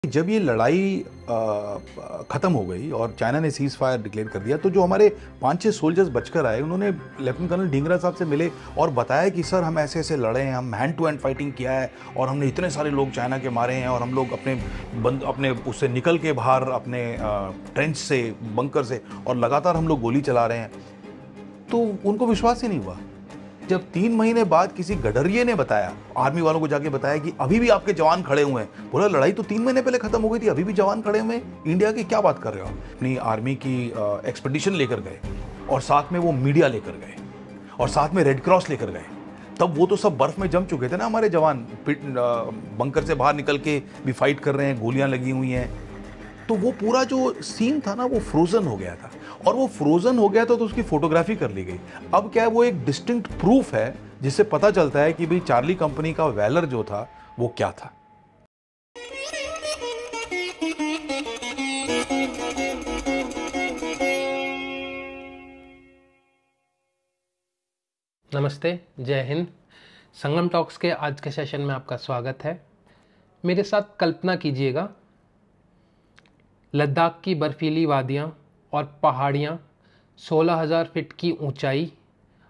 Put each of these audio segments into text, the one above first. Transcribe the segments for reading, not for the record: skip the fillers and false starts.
जब ये लड़ाई ख़त्म हो गई और चाइना ने सीज़ फायर डिक्लेयर कर दिया, तो जो हमारे 5-6 सोल्जर्स बचकर आए, उन्होंने लेफ्टिनेंट कर्नल ढींगरा साहब से मिले और बताया कि सर हम ऐसे-ऐसे लड़े हैं, हम हैंड टू हैंड फाइटिंग किया है और हमने इतने सारे लोग चाइना के मारे हैं और हम लोग अपने उससे निकल के बाहर अपने ट्रेंच से, बंकर से और लगातार हम लोग गोली चला रहे हैं। तो उनको विश्वास ही नहीं हुआ। जब 3 महीने बाद किसी गडरिये ने बताया, आर्मी वालों को जाके बताया कि अभी भी आपके जवान खड़े हुए हैं। बोला लड़ाई तो 3 महीने पहले खत्म हो गई थी, अभी भी जवान खड़े हुए हैं, इंडिया की क्या बात कर रहे हो? अपनी आर्मी की एक्सपेडिशन लेकर गए और साथ में वो मीडिया लेकर गए और साथ में रेड क्रॉस लेकर गए। तब वो तो सब बर्फ में जम चुके थे ना हमारे जवान, बंकर से बाहर निकल के भी फाइट कर रहे हैं, गोलियां लगी हुई हैं। तो वो पूरा जो सीन था ना, वो फ्रोजन हो गया था और वो फ्रोजन हो गया था तो उसकी फोटोग्राफी कर ली गई। अब क्या है, वो एक डिस्टिंक्ट प्रूफ है जिससे पता चलता है कि भाई चार्ली कंपनी का वैलर जो था वो क्या था। नमस्ते, जय हिंद। संगम टॉक्स के आज के सेशन में आपका स्वागत है। मेरे साथ कल्पना कीजिएगा, लद्दाख की बर्फीली वादियाँ और पहाड़ियाँ, 16,000 फीट की ऊंचाई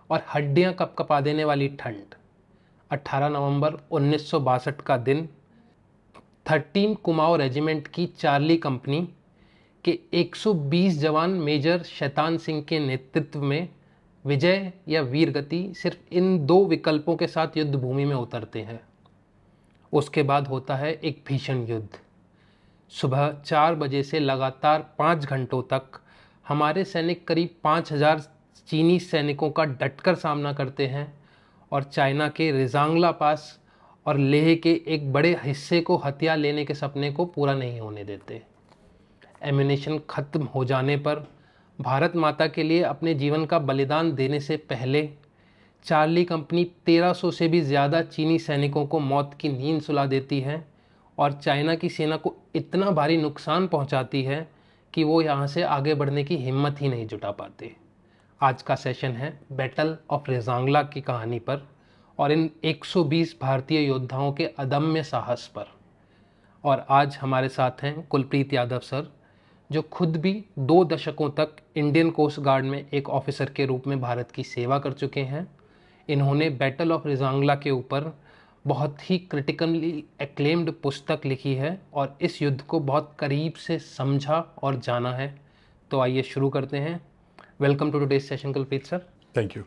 और हड्डियाँ कपकपा देने वाली ठंड। 18 नवंबर 1962 का दिन, 13 कुमाऊँ रेजिमेंट की चार्ली कंपनी के 120 जवान मेजर शैतान सिंह के नेतृत्व में विजय या वीरगति सिर्फ इन 2 विकल्पों के साथ युद्ध भूमि में उतरते हैं। उसके बाद होता है एक भीषण युद्ध। सुबह 4 बजे से लगातार 5 घंटों तक हमारे सैनिक करीब 5,000 चीनी सैनिकों का डटकर सामना करते हैं और चाइना के रिजांगला पास और लेह के एक बड़े हिस्से को हथिया लेने के सपने को पूरा नहीं होने देते। एम्यूनेशन खत्म हो जाने पर भारत माता के लिए अपने जीवन का बलिदान देने से पहले चार्ली कंपनी 1300 से भी ज़्यादा चीनी सैनिकों को मौत की नींद सुला देती है और चाइना की सेना को इतना भारी नुकसान पहुंचाती है कि वो यहाँ से आगे बढ़ने की हिम्मत ही नहीं जुटा पाते। आज का सेशन है बैटल ऑफ रेजांगला की कहानी पर और इन 120 भारतीय योद्धाओं के अदम्य साहस पर। और आज हमारे साथ हैं कुलप्रीत यादव सर, जो खुद भी 2 दशकों तक इंडियन कोस्ट गार्ड में एक ऑफिसर के रूप में भारत की सेवा कर चुके हैं। इन्होंने बैटल ऑफ रेजांगला के ऊपर बहुत ही क्रिटिकली एक्लेम्ड पुस्तक लिखी है और इस युद्ध को बहुत करीब से समझा और जाना है। तो आइए शुरू करते हैं। Welcome to today's session Kulpreet sir. Thank you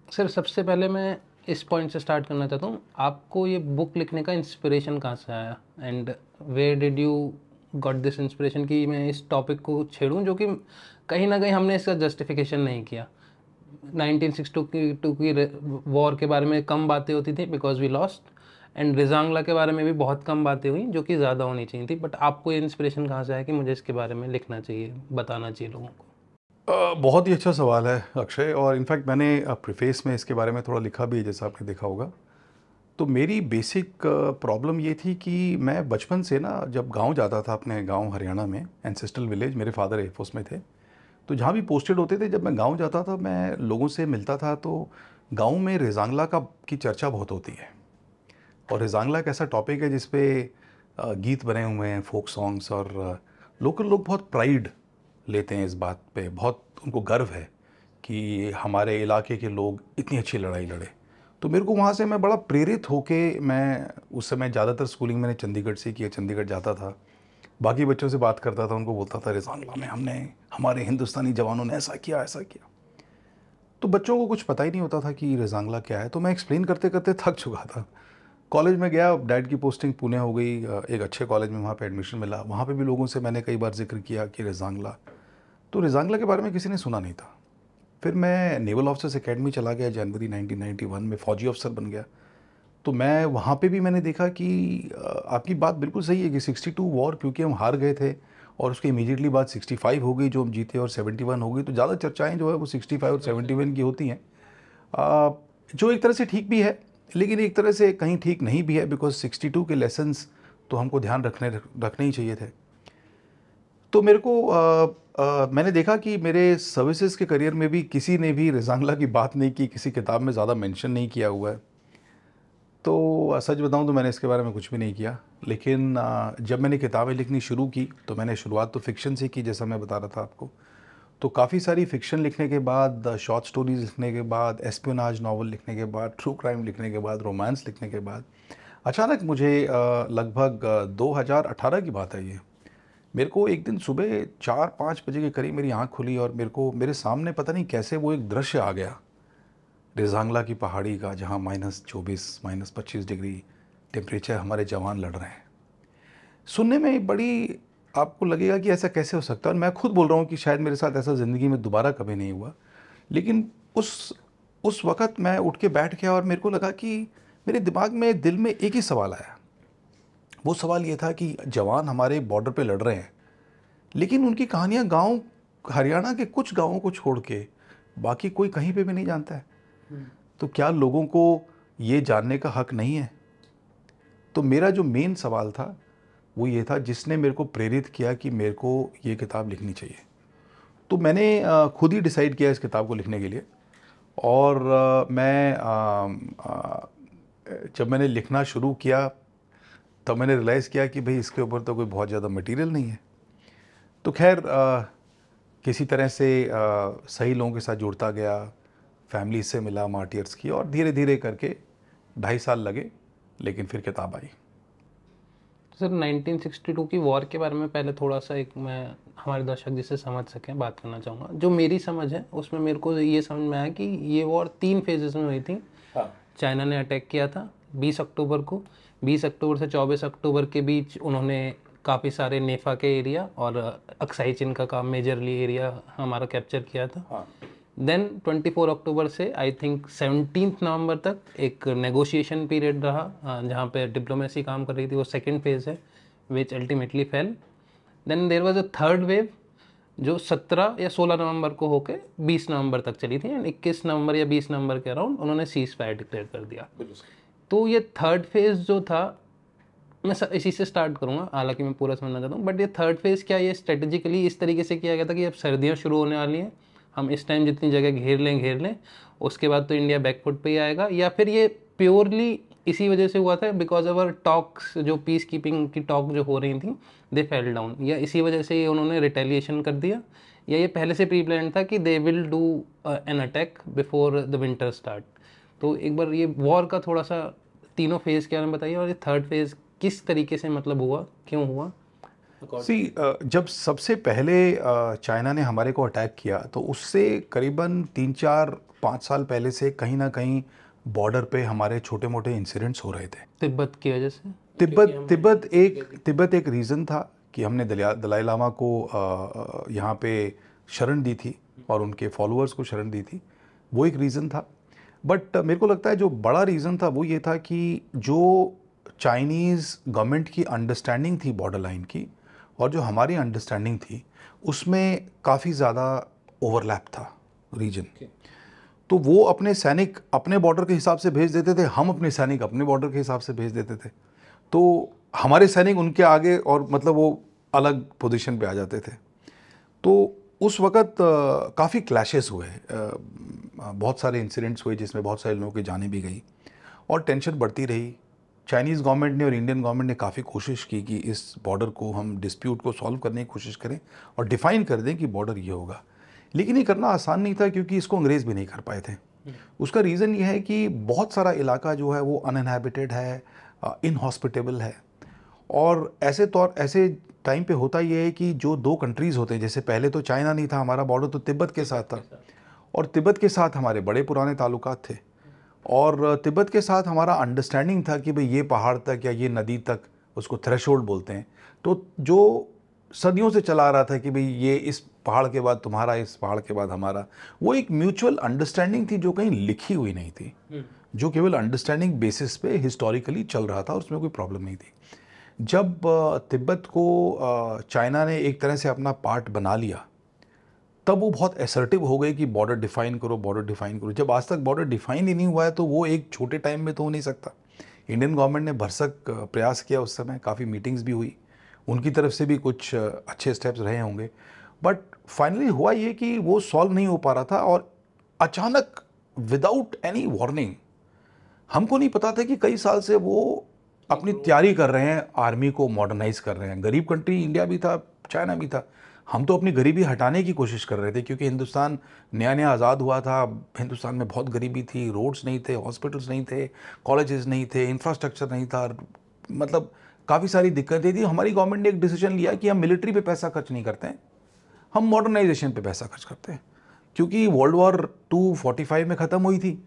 sir. सबसे पहले मैं इस पॉइंट से स्टार्ट करना चाहता हूँ, आपको ये बुक लिखने का इंस्पिरेशन कहाँ से आया and where did you got this inspiration कि मैं इस टॉपिक को छेड़ूं, जो कि कहीं ना कहीं हमने इसका जस्टिफिकेशन नहीं किया। 1962 की वॉर के बारे में कम बातें होती थी because we lost, and Rezang La के बारे में भी बहुत कम बातें हुई जो कि ज़्यादा होनी चाहिए थी। बट आपको ये इंस्पिरेशन कहाँ से आया कि मुझे इसके बारे में लिखना चाहिए, बताना चाहिए लोगों को? बहुत ही अच्छा सवाल है अक्षय, और इनफैक्ट मैंने प्रीफेस में इसके बारे में थोड़ा लिखा भी है, जैसा आपने देखा होगा। तो मेरी बेसिक प्रॉब्लम ये थी कि मैं बचपन से ना, जब गांव जाता था, अपने गांव हरियाणा में, एंसेस्ट्रल विलेज, मेरे फादर एयरफोर्स में थे, तो जहाँ भी पोस्टेड होते थे, जब मैं गांव जाता था, मैं लोगों से मिलता था, तो गांव में रेजांगला की चर्चा बहुत होती है। और रेजांगला एक ऐसा टॉपिक है जिसपे गीत बने हुए हैं, फोक सॉन्ग्स, और लोकल लोग बहुत प्राइड लेते हैं इस बात पे, बहुत उनको गर्व है कि हमारे इलाके के लोग इतनी अच्छी लड़ाई लड़े। तो मेरे को वहाँ से मैं बड़ा प्रेरित होके, मैं उस समय ज़्यादातर स्कूलिंग मैंने चंडीगढ़ से किया, चंडीगढ़ जाता था, बाकी बच्चों से बात करता था, उनको बोलता था रेजांगला में हमारे हिंदुस्तानी जवानों ने ऐसा किया ऐसा किया। तो बच्चों को कुछ पता ही नहीं होता था कि रेजांगला क्या है, तो मैं एक्सप्लेन करते करते थक चुका था। कॉलेज में गया, डैड की पोस्टिंग पुणे हो गई, एक अच्छे कॉलेज में वहाँ पे एडमिशन मिला। वहाँ पे भी लोगों से मैंने कई बार जिक्र किया कि रेजांगला, तो रेजांगला के बारे में किसी ने सुना नहीं था। फिर मैं नेवल ऑफिसर्स एकेडमी चला गया, जनवरी 1991 में फ़ौजी अफसर बन गया। तो मैं वहाँ पे भी मैंने देखा कि आपकी बात बिल्कुल सही है कि 62 वॉर, क्योंकि हम हार गए थे और उसके इमीडिएटली बाद 65 हो गई जो हम जीते, और 71 हो गई। तो ज़्यादा चर्चाएं जो है वो 65 और 71 की होती हैं, जो एक तरह से ठीक भी है, लेकिन एक तरह से कहीं ठीक नहीं भी है, बिकॉज 62 के लेसन्स तो हमको ध्यान रखने ही चाहिए थे। तो मेरे को मैंने देखा कि मेरे सर्विसेज के करियर में भी किसी ने भी रेजांगला की बात नहीं की, किसी किताब में ज़्यादा मेंशन नहीं किया हुआ है। तो सच बताऊं तो मैंने इसके बारे में कुछ भी नहीं किया, लेकिन जब मैंने किताबें लिखनी शुरू की तो मैंने शुरुआत तो फ़िक्शन से की, जैसा मैं बता रहा था आपको। तो काफ़ी सारी फ़िक्शन लिखने के बाद, शॉर्ट स्टोरीज़ लिखने के बाद, एस्पियोनाज नावल लिखने के बाद, ट्रू क्राइम लिखने के बाद, रोमांस लिखने के बाद, अचानक मुझे लगभग 2018 की बात है ये, मेरे को एक दिन सुबह 4-5 बजे के करीब मेरी आँख खुली और मेरे सामने पता नहीं कैसे वो एक दृश्य आ गया, रेजांगला की पहाड़ी का, जहाँ -24, -25 डिग्री टेम्परेचर, हमारे जवान लड़ रहे हैं। सुनने में बड़ी आपको लगेगा कि ऐसा कैसे हो सकता है, और मैं खुद बोल रहा हूँ कि शायद मेरे साथ ऐसा ज़िंदगी में दोबारा कभी नहीं हुआ। लेकिन उस वक़्त मैं उठ के बैठ गया और मेरे को लगा कि मेरे दिमाग में, दिल में एक ही सवाल आया। वो सवाल ये था कि जवान हमारे बॉर्डर पे लड़ रहे हैं, लेकिन उनकी कहानियाँ गाँव, हरियाणा के कुछ गाँवों को छोड़ के बाकी कोई कहीं पे भी नहीं जानता है। तो क्या लोगों को ये जानने का हक नहीं है? तो मेरा जो मेन सवाल था वो ये था, जिसने मेरे को प्रेरित किया कि मेरे को ये किताब लिखनी चाहिए। तो मैंने खुद ही डिसाइड किया इस किताब को लिखने के लिए। और जब मैंने लिखना शुरू किया तब मैंने रियलाइज़ किया कि भाई इसके ऊपर तो कोई बहुत ज़्यादा मटेरियल नहीं है। तो खैर किसी तरह से सही लोगों के साथ जुड़ता गया, फैमिली से मिला, मार्टियर्स की, और धीरे धीरे करके 2.5 साल लगे, लेकिन फिर किताब आई। सर 1962 की वॉर के बारे में पहले थोड़ा सा एक मैं हमारे दर्शक जिसे समझ सकें बात करना चाहूँगा। जो मेरी समझ है उसमें मेरे को ये समझ में आया कि ये वॉर 3 फेजेस में हुई थी। हाँ। चाइना ने अटैक किया था 20 अक्टूबर को। 20 अक्टूबर से 24 अक्टूबर के बीच उन्होंने काफ़ी सारे नेफा के एरिया और अक्साई चिन का मेजरली एरिया हमारा कैप्चर किया था। हाँ। देन 24 अक्टूबर से आई थिंक 17 नवंबर तक एक नेगोशिएशन पीरियड रहा जहाँ पे डिप्लोमेसी काम कर रही थी। वो सेकेंड फेज है which ultimately fail. Then there was a third wave जो 17 या 16 नवंबर को होके 20 नवंबर तक चली थी, एंड 21 नवंबर या 20 नवंबर के अराउंड उन्होंने सीज फायर डिक्लेयर कर दिया। तो ये थर्ड फेज जो था, मैं इसी से स्टार्ट करूँगा, हालांकि मैं पूरा समझना चाहता हूँ। बट ये थर्ड फेज क्या, ये स्ट्रेटेजिकली इस तरीके से किया गया था कि अब सर्दियाँ शुरू होने वाली हैं, हम इस टाइम जितनी जगह घेर लें, उसके बाद तो इंडिया बैकफुट पे ही आएगा। या फिर ये प्योरली इसी वजह से हुआ था बिकॉज ऑफ आवर टॉक्स, जो पीस कीपिंग की टॉक जो हो रही थी, दे फेल डाउन, या इसी वजह से ये उन्होंने रिटेलिएशन कर दिया, या ये पहले से प्री प्लान था कि they will do an attack before the winter start. तो एक बार ये वॉर का थोड़ा सा तीनों फेज़ के बारे में बताइए, और ये थर्ड फेज़ किस तरीके से मतलब हुआ, क्यों हुआ? जब सबसे पहले चाइना ने हमारे को अटैक किया तो उससे करीबन 3-4-5 साल पहले से कहीं ना कहीं बॉर्डर पे हमारे छोटे मोटे इंसिडेंट्स हो रहे थे। तिब्बत की वजह से, तिब्बत एक रीज़न था कि हमने दलाई लामा को यहाँ पे शरण दी थी और उनके फॉलोअर्स को शरण दी थी, वो एक रीज़न था। बट मेरे को लगता है जो बड़ा रीज़न था वो ये था कि जो चाइनीज़ गवर्नमेंट की अंडरस्टैंडिंग थी बॉर्डर लाइन की और जो हमारी अंडरस्टैंडिंग थी, उसमें काफ़ी ज़्यादा ओवरलैप था रीजन। तो वो अपने सैनिक अपने बॉर्डर के हिसाब से भेज देते थे, हम अपने सैनिक अपने बॉर्डर के हिसाब से भेज देते थे। तो हमारे सैनिक उनके आगे और मतलब वो अलग पोजीशन पे आ जाते थे। तो उस वक़्त काफ़ी क्लैशेस हुए, बहुत सारे इंसिडेंट्स हुए जिसमें बहुत सारे लोगों की जानें भी गई और टेंशन बढ़ती रही। चाइनीज़ गवर्नमेंट ने और इंडियन गवर्नमेंट ने काफ़ी कोशिश की कि इस बॉर्डर को, हम डिस्प्यूट को सॉल्व करने की कोशिश करें और डिफ़ाइन कर दें कि बॉर्डर ये होगा। लेकिन ये करना आसान नहीं था क्योंकि इसको अंग्रेज़ भी नहीं कर पाए थे। उसका रीज़न ये है कि बहुत सारा इलाका जो है वो अनइनहैबिटेड है, इनहॉस्पिटेबल है। और ऐसे टाइम पे होता ये है कि जो दो कंट्रीज़ होते हैं, जैसे पहले तो चाइना नहीं था, हमारा बॉर्डर तो तिब्बत के साथ था और तिब्बत के साथ हमारे बड़े पुराने ताल्लुकात थे और तिब्बत के साथ हमारा अंडरस्टैंडिंग था कि भाई ये पहाड़ तक या ये नदी तक, उसको थ्रेशोल्ड बोलते हैं, तो जो सदियों से चला आ रहा था कि भाई ये इस पहाड़ के बाद तुम्हारा, इस पहाड़ के बाद हमारा, वो एक म्यूचुअल अंडरस्टैंडिंग थी जो कहीं लिखी हुई नहीं थी, जो केवल अंडरस्टैंडिंग बेसिस पे हिस्टोरिकली चल रहा था और उसमें कोई प्रॉब्लम नहीं थी। जब तिब्बत को चाइना ने एक तरह से अपना पार्ट बना लिया, तब वो बहुत असर्टिव हो गए कि बॉर्डर डिफाइन करो, बॉर्डर डिफाइन करो। जब आज तक बॉर्डर डिफाइन ही नहीं हुआ है तो वो एक छोटे टाइम में तो हो नहीं सकता। इंडियन गवर्नमेंट ने भरसक प्रयास किया, उस समय काफ़ी मीटिंग्स भी हुई, उनकी तरफ से भी कुछ अच्छे स्टेप्स रहे होंगे, बट फाइनली हुआ ये कि वो सॉल्व नहीं हो पा रहा था और अचानक विदाउट एनी वार्निंग हमको नहीं पता था कि कई साल से वो अपनी तैयारी कर रहे हैं, आर्मी को मॉडर्नाइज कर रहे हैं। गरीब कंट्री इंडिया भी था, चाइना भी था। हम तो अपनी गरीबी हटाने की कोशिश कर रहे थे, क्योंकि हिंदुस्तान नया नया आज़ाद हुआ था। हिंदुस्तान में बहुत गरीबी थी, रोड्स नहीं थे, हॉस्पिटल्स नहीं थे, कॉलेजेस नहीं थे, इंफ्रास्ट्रक्चर नहीं था, मतलब काफ़ी सारी दिक्कतें थी। हमारी गवर्नमेंट ने एक डिसीजन लिया कि हम मिलिट्री पे पैसा खर्च नहीं करते हैं, हम मॉडर्नाइजेशन पे पैसा खर्च करते हैं। क्योंकि वर्ल्ड वॉर 2 45 में ख़त्म हुई थी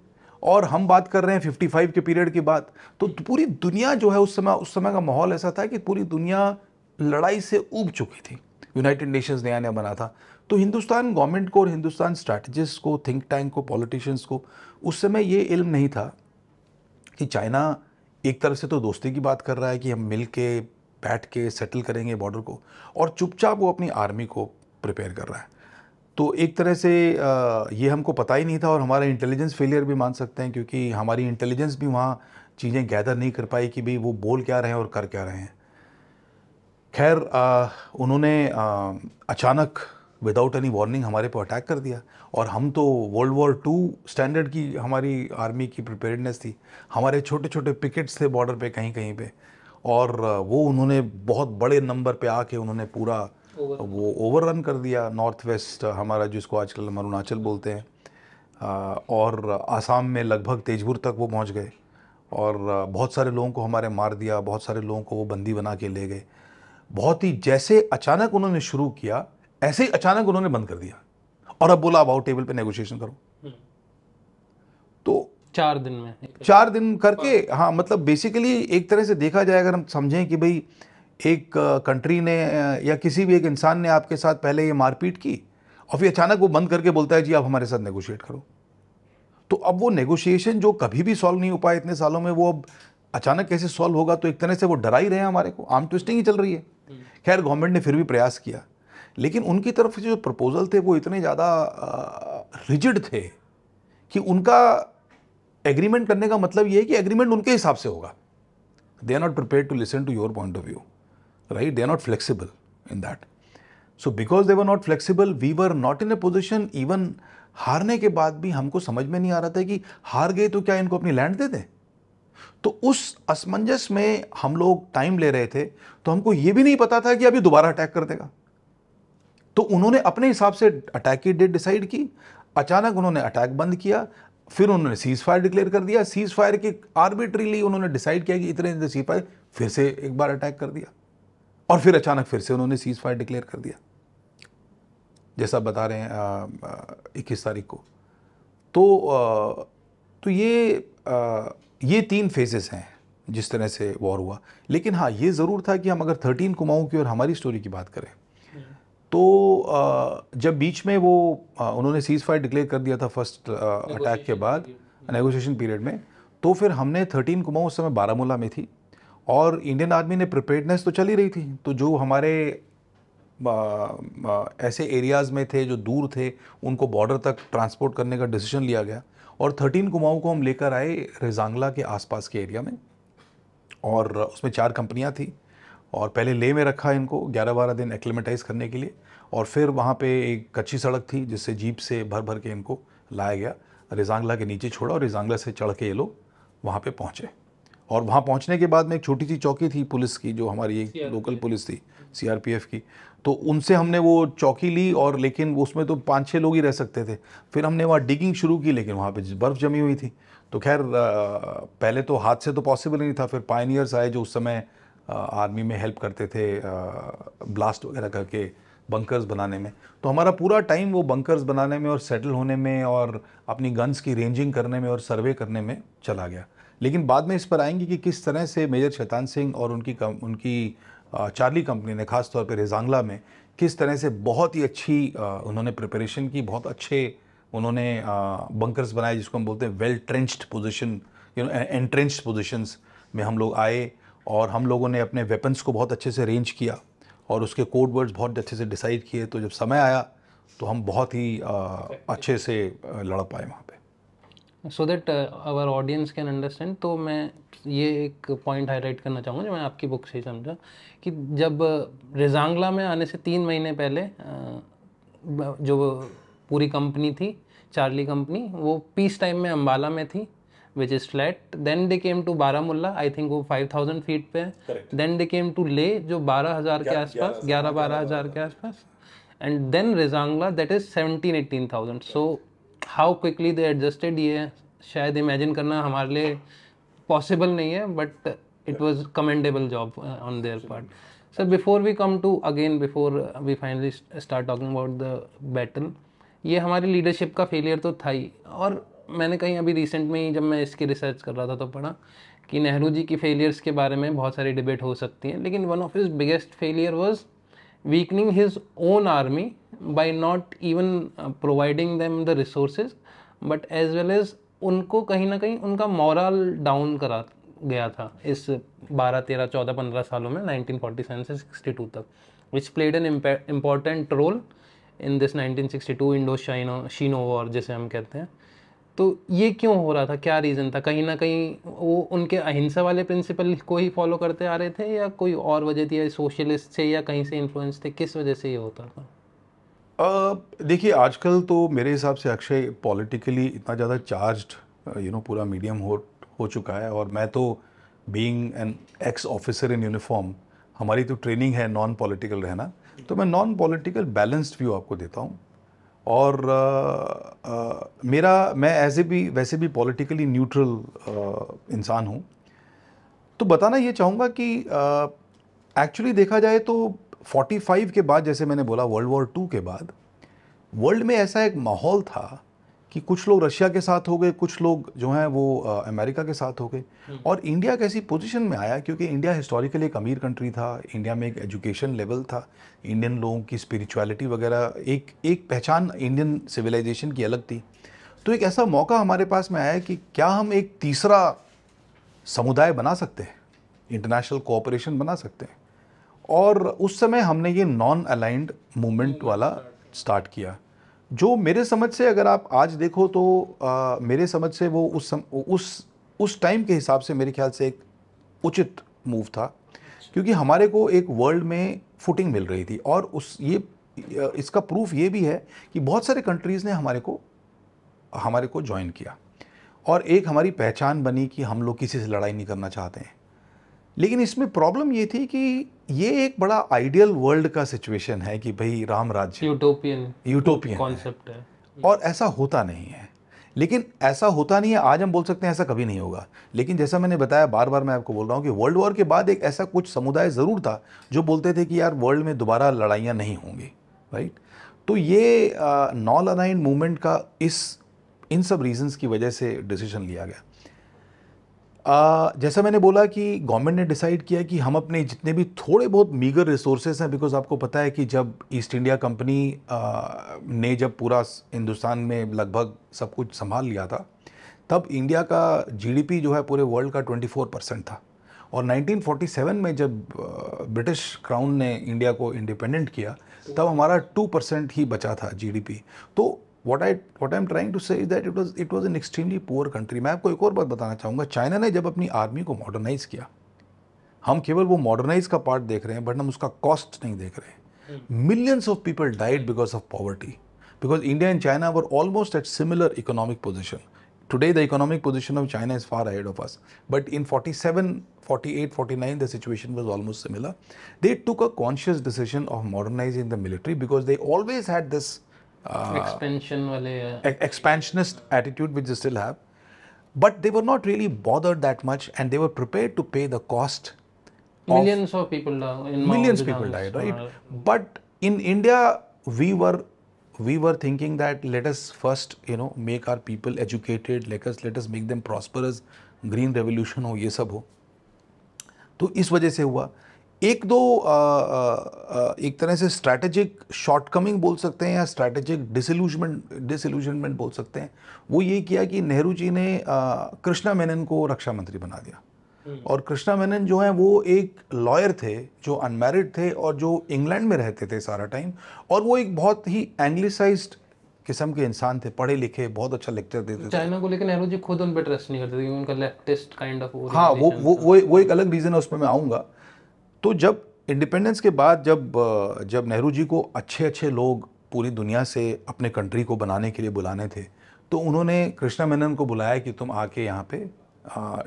और हम बात कर रहे हैं 55 के पीरियड की बात। तो पूरी दुनिया जो है, उस समय का माहौल ऐसा था कि पूरी दुनिया लड़ाई से ऊब चुकी थी। यूनाइटेड नेशंस नया नया बना था। तो हिंदुस्तान गवर्नमेंट को और हिंदुस्तान स्ट्रैटेजिस्ट को, थिंक टैंक को, पॉलिटिशियंस को उस समय ये इल्म नहीं था कि चाइना एक तरफ से तो दोस्ती की बात कर रहा है कि हम मिल के बैठ के सेटल करेंगे बॉर्डर को, और चुपचाप वो अपनी आर्मी को प्रिपेयर कर रहा है। तो एक तरह से ये हमको पता ही नहीं था, और हमारा इंटेलिजेंस फेलियर भी मान सकते हैं, क्योंकि हमारी इंटेलिजेंस भी वहाँ चीज़ें गैदर नहीं कर पाई कि भाई वो बोल क्या रहे हैं और कर क्या रहे हैं। खैर उन्होंने अचानक विदाउट एनी वार्निंग हमारे पर अटैक कर दिया, और हम तो वर्ल्ड वॉर 2 स्टैंडर्ड की हमारी आर्मी की प्रिपेयर्डनेस थी। हमारे छोटे छोटे पिकेट्स थे बॉर्डर पे कहीं कहीं पे, और वो उन्होंने बहुत बड़े नंबर पे आके उन्होंने पूरा वो ओवररन कर दिया नॉर्थ वेस्ट हमारा, जिसको आजकल हम अरुणाचल बोलते हैं। और आसाम में लगभग तेजपुर तक वो पहुंच गए, और बहुत सारे लोगों को हमारे मार दिया, बहुत सारे लोगों को वो बंदी बना के ले गए। बहुत ही जैसे अचानक उन्होंने शुरू किया, ऐसे ही अचानक उन्होंने बंद कर दिया, और अब बोला अब आओ टेबल पे नेगोशिएशन करो। तो 4 दिन में 4 दिन करके, हाँ, मतलब बेसिकली एक तरह से देखा जाए, अगर हम समझें कि भाई एक कंट्री ने या किसी भी एक इंसान ने आपके साथ पहले ये मारपीट की, और फिर अचानक वो बंद करके बोलता है जी आप हमारे साथ नेगोशिएट करो। तो अब वो नेगोशिएशन जो कभी भी सॉल्व नहीं हो पाया इतने सालों में, वो अब अचानक कैसे सॉल्व होगा? तो एक तरह से वो डरा ही रहे हैं हमारे को, आर्म ट्विस्टिंग ही चल रही है। खैर गवर्नमेंट ने फिर भी प्रयास किया, लेकिन उनकी तरफ से जो प्रपोजल थे वो इतने ज़्यादा रिजिड थे कि उनका एग्रीमेंट करने का मतलब ये है कि एग्रीमेंट उनके हिसाब से होगा। They are not prepared to listen to your point of view, right? They are not flexible in that. So because they were not flexible, we were not in a position. Even हारने के बाद भी हमको समझ में नहीं आ रहा था कि हार गए तो क्या इनको अपनी लैंड दे दें। तो उस असमंजस में हम लोग टाइम ले रहे थे, तो हमको ये भी नहीं पता था कि अभी दोबारा अटैक कर देगा। तो उन्होंने अपने हिसाब से अटैक की डेट डिसाइड की, अचानक उन्होंने अटैक बंद किया, फिर उन्होंने सीज फायर डिक्लेयर कर दिया। सीज फायर के आर्बिट्रीली उन्होंने डिसाइड किया कि इतने दिन सीज फायर, फिर से एक बार अटैक कर दिया, और फिर अचानक फिर से उन्होंने सीज फायर डिक्लेयर कर दिया, जैसा बता रहे हैं 21 तारीख को। तो ये 3 फेजेस हैं जिस तरह से वॉर हुआ। लेकिन हाँ, ये ज़रूर था कि हम अगर 13 कुमाऊं की और हमारी स्टोरी की बात करें, तो जब बीच में वो उन्होंने सीज फायर डिक्लेयर कर दिया था फर्स्ट अटैक के बाद, नेगोशिएशन पीरियड में, तो फिर हमने 13 कुमाऊं उस समय बारामूला में थी, और इंडियन आर्मी ने प्रिपेयर्डनेस तो चल ही रही थी। तो जो हमारे ऐसे एरियाज़ में थे जो दूर थे, उनको बॉर्डर तक ट्रांसपोर्ट करने का डिसीजन लिया गया, और 13 कुमाऊं को हम लेकर आए रेजांगला के आसपास के एरिया में, और उसमें 4 कंपनियां थी, और पहले ले में रखा इनको 11-12 दिन एक्लिमेटाइज करने के लिए, और फिर वहाँ पे एक कच्ची सड़क थी जिससे जीप से भर भर के इनको लाया गया, रेजांगला के नीचे छोड़ा, और रेजांगला से चढ़ के ये लोग वहाँ पे पहुँचे। और वहाँ पहुँचने के बाद में एक छोटी सी चौकी थी पुलिस की, जो हमारी एक लोकल पुलिस थी सीआरपीएफ की, तो उनसे हमने वो चौकी ली, और लेकिन उसमें तो 5-6 लोग ही रह सकते थे। फिर हमने वहाँ डिगिंग शुरू की, लेकिन वहाँ पे बर्फ़ जमी हुई थी। तो खैर पहले तो हाथ से तो पॉसिबल नहीं था। फिर पायनियर्स आए जो उस समय आर्मी में हेल्प करते थे ब्लास्ट वगैरह करके बंकर्स बनाने में। तो हमारा पूरा टाइम वो बंकर्स बनाने में और सेटल होने में और अपनी गन्स की रेंजिंग करने में और सर्वे करने में चला गया। लेकिन बाद में इस पर आएंगे कि किस तरह से मेजर शैतान सिंह और उनकी चार्ली कंपनी ने, खास तौर पे रेजांगला में, किस तरह से बहुत ही अच्छी उन्होंने प्रिपरेशन की, बहुत अच्छे उन्होंने बंकर्स बनाए, जिसको हम बोलते हैं वेल ट्रेंच्ड पोजीशन, एंट्रेंच्ड पोजीशंस में हम लोग आए, और हम लोगों ने अपने वेपन्स को बहुत अच्छे से रेंज किया, और उसके कोड वर्ड्स बहुत अच्छे से डिसाइड किए। तो जब समय आया तो हम बहुत ही अच्छे से लड़ पाए वहाँ पे। So that our audience can understand, तो मैं ये एक पॉइंट हाईलाइट करना चाहूँगा जो मैं आपकी बुक से समझा, कि जब रेजांगला में आने से 3 महीने पहले जो पूरी कंपनी थी, चार्ली कंपनी, वो पीस टाइम में अम्बाला में थी, which is flat. Then they came to Baramulla, I think वो 5000 feet पे है. Then they came to Leh जो 12,000 के आसपास, 11-12,000 के आसपास. And then Rezangla, that is 17-18,000. So how quickly they adjusted, ये शायद imagine करना हमारे लिए possible नहीं है, but it was commendable job on their part. So before we come to again, before we finally start talking about the battle, ये हमारी leadership का फेलियर तो था ही. और मैंने कहीं अभी रिसेंट में ही जब मैं इसकी रिसर्च कर रहा था तो पढ़ा कि नेहरू जी की फेलियर्स के बारे में बहुत सारी डिबेट हो सकती है, लेकिन one of his biggest failure was weakening his own army by not even providing them the resources, but as well as उनको कहीं ना कहीं उनका मॉरल डाउन करा गया था इस 12, 13, 14, 15 सालों में 1947 से 62 तक, which played an important role in this 1962 Indo Sino war जिसे हम कहते हैं. तो ये क्यों हो रहा था, क्या रीज़न था? कहीं ना कहीं वो उनके अहिंसा वाले प्रिंसिपल को ही फॉलो करते आ रहे थे या कोई और वजह थी, या सोशलिस्ट से या कहीं से इन्फ्लुएंस थे, किस वजह से ये होता था? देखिए आजकल तो मेरे हिसाब से अक्षय पॉलिटिकली इतना ज़्यादा चार्ज्ड पूरा मीडियम हो चुका है. और मैं तो being an x officer in uniform, हमारी तो ट्रेनिंग है नॉन पॉलिटिकल रहना, तो मैं नॉन पॉलिटिकल बैलेंस्ड व्यू आपको देता हूँ. और मैं वैसे भी पॉलिटिकली न्यूट्रल इंसान हूँ. तो बताना ये चाहूँगा कि एक्चुअली देखा जाए तो 45 के बाद, जैसे मैंने बोला वर्ल्ड वॉर 2 के बाद वर्ल्ड में ऐसा एक माहौल था कि कुछ लोग रशिया के साथ हो गए, कुछ लोग जो हैं वो अमेरिका के साथ हो गए. और इंडिया कैसी पोजीशन में आया, क्योंकि इंडिया हिस्टोरिकली एक अमीर कंट्री था, इंडिया में एक एजुकेशन लेवल था, इंडियन लोगों की स्पिरिचुअलिटी वगैरह एक पहचान इंडियन सिविलाइजेशन की अलग थी. तो एक ऐसा मौका हमारे पास में आया कि क्या हम एक तीसरा समुदाय बना सकते हैं, इंटरनेशनल कोऑपरेशन बना सकते हैं. और उस समय हमने ये नॉन अलाइंड मूवमेंट वाला स्टार्ट किया, जो मेरे समझ से अगर आप आज देखो तो मेरे समझ से वो उस टाइम के हिसाब से मेरे ख्याल से एक उचित मूव था, क्योंकि हमारे को एक वर्ल्ड में फुटिंग मिल रही थी. और इसका प्रूफ ये भी है कि बहुत सारे कंट्रीज़ ने हमारे को ज्वाइन किया और एक हमारी पहचान बनी कि हम लोग किसी से लड़ाई नहीं करना चाहते हैं. लेकिन इसमें प्रॉब्लम ये थी कि ये एक बड़ा आइडियल वर्ल्ड का सिचुएशन है कि भाई राम राज्य यूटोपियन कॉन्सेप्ट है, और ऐसा होता नहीं है. लेकिन ऐसा होता नहीं है, आज हम बोल सकते हैं ऐसा कभी नहीं होगा. लेकिन जैसा मैंने बताया, बार बार मैं आपको बोल रहा हूँ कि वर्ल्ड वॉर के बाद एक ऐसा कुछ समुदाय ज़रूर था जो बोलते थे कि यार वर्ल्ड में दोबारा लड़ाइयाँ नहीं होंगी, राइट. तो ये नॉन अलाइंड मूवमेंट का इन सब रीजंस की वजह से डिसीजन लिया गया. जैसा मैंने बोला कि गवर्नमेंट ने डिसाइड किया कि हम अपने जितने भी थोड़े बहुत मीगर रिसोर्सेज हैं, बिकॉज आपको पता है कि जब ईस्ट इंडिया कंपनी ने जब पूरा हिंदुस्तान में लगभग सब कुछ संभाल लिया था, तब इंडिया का जीडीपी जो है पूरे वर्ल्ड का 24% था. और 1947 में जब ब्रिटिश क्राउन ने इंडिया को इंडिपेंडेंट किया, तब हमारा 2% ही बचा था जीडीपी. तो what I'm trying to say is that it was an extremely poor country. मैं आपको एक और बात बताना चाहूँगा, चाइना ने जब अपनी आर्मी को मॉडर्नाइज किया, हम केवल वो मॉडर्नाइज का पार्ट देख रहे हैं, बट हम उसका कॉस्ट नहीं देख रहे. Millions of people died because of poverty, because India and China were almost at similar economic position. Today the economic position of China is far ahead of us, but in 47, 48, 49 the situation was almost similar. They took a conscious decision of modernizing the military because they always had this expansionist attitude which they still have, but they were not really bothered that much, and they were prepared to pay the cost. Millions of people died, right? But in India we were thinking that let us first make our people educated, let us make them prosperous, green revolution हो, ये सब हो. तो इस वजह से हुआ. एक तरह से स्ट्रैटेजिक शॉर्टकमिंग बोल सकते हैं या स्ट्रैटेजिक डिसइल्यूजनमेंट बोल सकते हैं. वो ये किया कि नेहरू जी ने कृष्णा मेनन को रक्षा मंत्री बना दिया. और कृष्णा मेनन जो हैं वो एक लॉयर थे जो अनमैरिड थे और जो इंग्लैंड में रहते थे सारा टाइम, और वो एक बहुत ही एंग्लिसाइज्ड किस्म के इंसान थे, पढ़े लिखे, बहुत अच्छा लेक्चर देते थे. चाइना को लेकर नेहरू जी खुद उन पे ट्रस्ट नहीं करते थे, उनका लेफ्टिस्ट काइंड ऑफ. हाँ, वो एक अलग रीज़न है, उसमें मैं आऊँगा. तो जब इंडिपेंडेंस के बाद जब नेहरू जी को अच्छे लोग पूरी दुनिया से अपने कंट्री को बनाने के लिए बुलाने थे, तो उन्होंने कृष्णा मेनन को बुलाया कि तुम आके यहाँ पे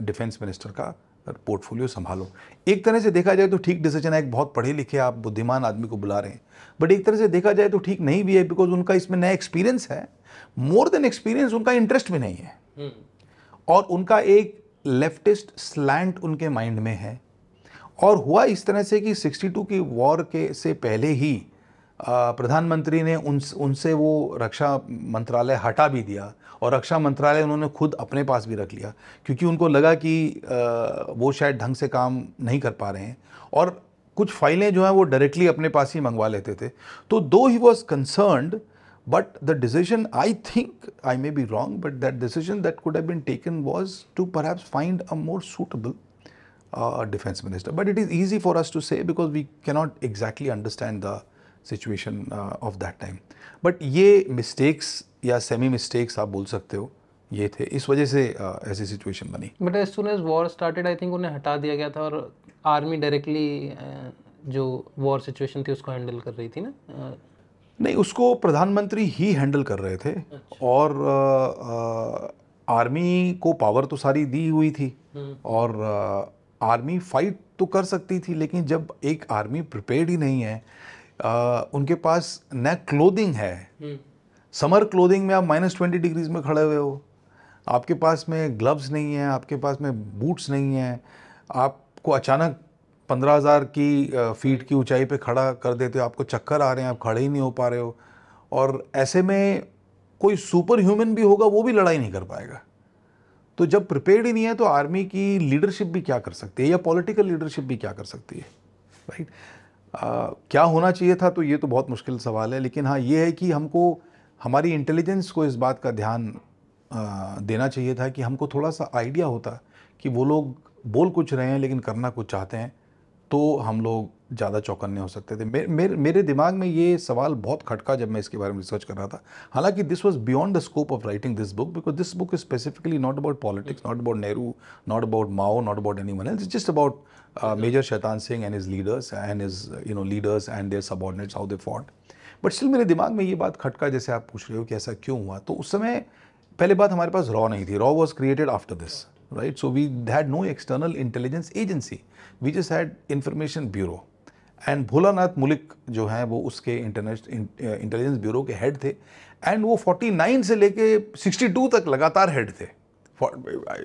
डिफेंस मिनिस्टर का पोर्टफोलियो संभालो। एक तरह से देखा जाए तो ठीक डिसीजन है, एक बहुत पढ़े लिखे आप बुद्धिमान आदमी को बुला रहे हैं, बट एक तरह से देखा जाए तो ठीक नहीं भी है, बिकॉज उनका इसमें नया एक्सपीरियंस है, मोर देन एक्सपीरियंस उनका इंटरेस्ट भी नहीं है, और उनका एक लेफ्टिस्ट स्लैंट उनके माइंड में है। और हुआ इस तरह से कि 62 की वॉर के से पहले ही प्रधानमंत्री ने उनसे वो रक्षा मंत्रालय हटा भी दिया, और रक्षा मंत्रालय उन्होंने खुद अपने पास भी रख लिया, क्योंकि उनको लगा कि वो शायद ढंग से काम नहीं कर पा रहे हैं, और कुछ फाइलें जो हैं वो डायरेक्टली अपने पास ही मंगवा लेते थे। तो दो he was concerned, but the decision, I think, I may be wrong, but that decision that could have been taken was to perhaps find a more suitable defense minister. But it is easy for us to say because we cannot exactly understand the situation of that time. But ये mistakes या semi mistakes आप बोल सकते हो, ये थे, इस वजह से ऐसी situation बनी। But as soon as war started, I think उन्हें हटा दिया गया था, और आर्मी डायरेक्टली जो वॉर सिचुएशन थी उसको हैंडल कर रही थी ना। नहीं, उसको प्रधानमंत्री ही हैंडल कर रहे थे। और आर्मी को पावर तो सारी दी हुई थी, और आर्मी फाइट तो कर सकती थी, लेकिन जब एक आर्मी प्रिपेयर्ड ही नहीं है, उनके पास न क्लोथिंग है, समर क्लोथिंग में आप -20 डिग्रीज में खड़े हुए हो, आपके पास में ग्लव्स नहीं है, आपके पास में बूट्स नहीं है, आपको अचानक 15,000 की फीट की ऊंचाई पे खड़ा कर देते हो, आपको चक्कर आ रहे हैं, आप खड़े ही नहीं हो पा रहे हो, और ऐसे में कोई सुपर ह्यूमन भी होगा वो भी लड़ाई नहीं कर पाएगा। तो जब प्रिपेयर्ड ही नहीं है तो आर्मी की लीडरशिप भी क्या कर सकती है, या पॉलिटिकल लीडरशिप भी क्या कर सकती है, राइट? क्या होना चाहिए था, तो ये तो बहुत मुश्किल सवाल है, लेकिन हाँ ये है कि हमको हमारी इंटेलिजेंस को इस बात का ध्यान देना चाहिए था कि हमको थोड़ा सा आइडिया होता कि वो लोग बोल कुछ रहे हैं लेकिन करना कुछ चाहते हैं, तो हम लोग ज़्यादा चौकन्ने हो सकते थे। मेरे दिमाग में ये सवाल बहुत खटका जब मैं इसके बारे में रिसर्च कर रहा था। हालांकि this was beyond the scope of writing this book, because this book is specifically not about politics, not about Nehru, not about Mao, not about anyone else, it's just about major Shaitan Singh and his leaders and their subordinates, how they fought. But still मेरे दिमाग में ये बात खटका, जैसे आप पूछ रहे हो कि ऐसा क्यों हुआ, तो उस समय पहले बात हमारे पास रॉ नहीं थी, raw was created after this, right? So we had no external intelligence agency. We just had information bureau. And Bholanath Mulik जो हैं वो उसके इंटेलिजेंस ब्यूरो के हेड थे, एंड वो 49 से लेके 62 तक लगातार हेड थे।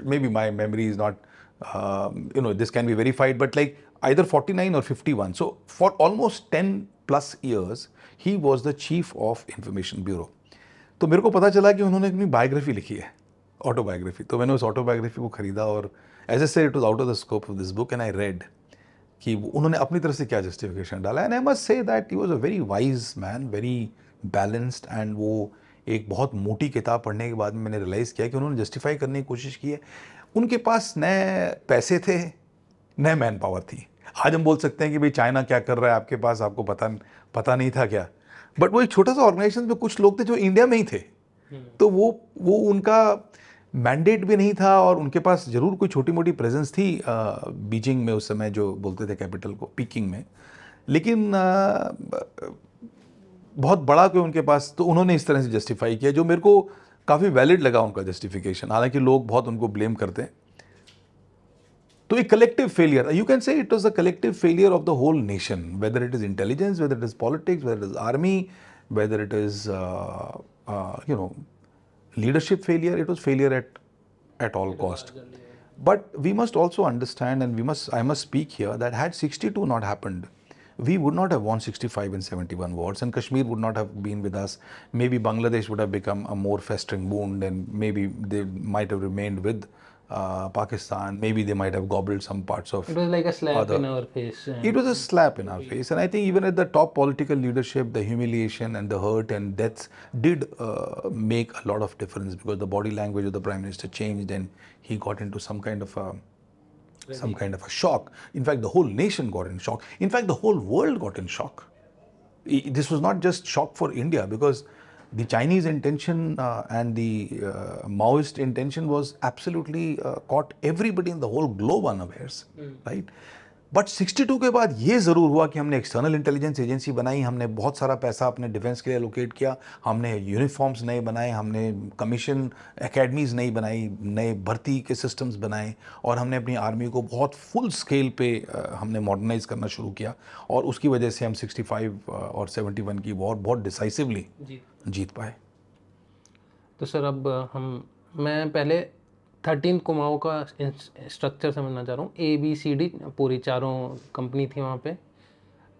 May be my memory is not this can be verified, but like either 49 और 51. So for almost 10+ years he was the chief of information bureau. तो मेरे को पता चला कि उन्होंने अपनी बायोग्राफी लिखी है, ऑटोबायोग्राफी। तो मैंने उस ऑटोबायोग्राफी को खरीदा, और as I said it was out of the scope of this book, and I read कि उन्होंने अपनी तरफ से क्या जस्टिफिकेशन डाला। And I must say that he was a very wise man, very balanced, and वो एक बहुत मोटी किताब पढ़ने के बाद मैंने रियलाइज़ किया कि उन्होंने जस्टिफाई करने की कोशिश की है। उनके पास न पैसे थे न मैन पावर थी। आज हम बोल सकते हैं कि भाई चाइना क्या कर रहा है आपके पास, आपको पता नहीं था क्या, बट वो एक छोटा सा ऑर्गेनाइजेशन में कुछ लोग थे जो इंडिया में ही थे, तो वो उनका मैंडेट भी नहीं था, और उनके पास जरूर कोई छोटी मोटी प्रेजेंस थी बीजिंग में उस समय, जो बोलते थे कैपिटल को, पीकिंग में, लेकिन बहुत बड़ा कोई उनके पास। तो उन्होंने इस तरह से जस्टिफाई किया, जो मेरे को काफ़ी वैलिड लगा उनका जस्टिफिकेशन, हालांकि लोग बहुत उनको ब्लेम करते हैं। तो एक collective failure, you can say it was a collective failure of the whole nation, whether it is intelligence, whether it is politics, whether it is army, whether it is leadership failure. It was failure at all cost. But we must also understand, and I must speak here, that had 62 not happened, we would not have won 65 and 71 wars, and Kashmir would not have been with us. Maybe Bangladesh would have become a more festering wound, and maybe they might have remained with Pakistan. Maybe they might have gobbled some parts of. It was like a slap in our face. It was a slap in our face, and I think even at the top political leadership, the humiliation and the hurt and deaths did make a lot of difference, because the body language of the Prime Minister changed, and he got into some kind of a shock. In fact, the whole nation got in shock. In fact, the whole world got in shock. This was not just shock for India, because the Chinese intention and the Maoist intention was absolutely caught everybody in the whole globe unawares, right? But 62 के बाद ये ज़रूर हुआ कि हमने external intelligence agency बनाई, हमने बहुत सारा पैसा अपने डिफेंस के लिए एलोकेट किया, हमने यूनिफॉर्म्स नए बनाए, हमने कमीशन एकेडमीज़ नई बनाई, नए भर्ती के सिस्टम्स बनाए, और हमने अपनी आर्मी को बहुत फुल स्केल पे हमने मॉडर्नाइज करना शुरू किया, और उसकी वजह से हम 65 और 71 की वॉर बहुत डिसाइसिवली जीत पाए। तो सर अब मैं पहले 13 कुमाऊँ का स्ट्रक्चर समझना चाह रहा हूँ। ABCD पूरी चारों कंपनी थी वहाँ पे,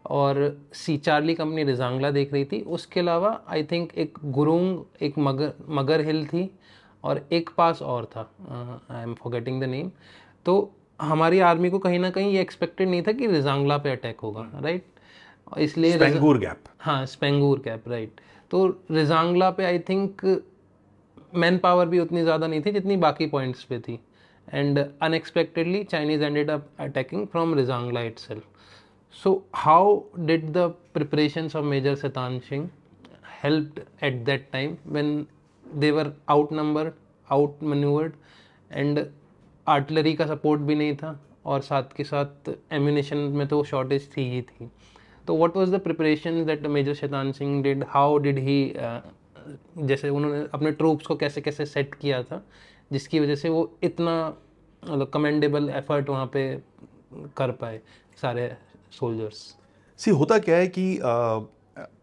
और चार्ली कंपनी रिजांगला देख रही थी। उसके अलावा आई थिंक एक गुरुंग, एक मगर हिल थी, और एक पास और था, I am forgetting the name. तो हमारी आर्मी को कहीं ना कहीं ये एक्सपेक्टेड नहीं था कि रिजांगला पे अटैक होगा, राइट? इसलिए स्पेंगूर गैप, हाँ, स्पेंगूर गैप, राइट। तो रिजांगला पे आई थिंक मैन पावर भी उतनी ज़्यादा नहीं थी जितनी बाकी पॉइंट्स पे थी, and unexpectedly Chinese ended up attacking from Rezang La itself. So how did the preparations of Major Setan Singh helped at that time when they were outnumbered, outmaneuvered, and artillery का सपोर्ट भी नहीं था, और साथ के साथ एम्यूनेशन में तो शॉर्टेज थी ही थी. तो what was the preparation that major Shaitan Singh did, how did he, जैसे उन्होंने अपने ट्रूप्स को कैसे कैसे सेट किया था जिसकी वजह से वो इतना मतलब कमेंडेबल एफर्ट वहाँ पे कर पाए सारे सोल्जर्स? सी होता क्या है कि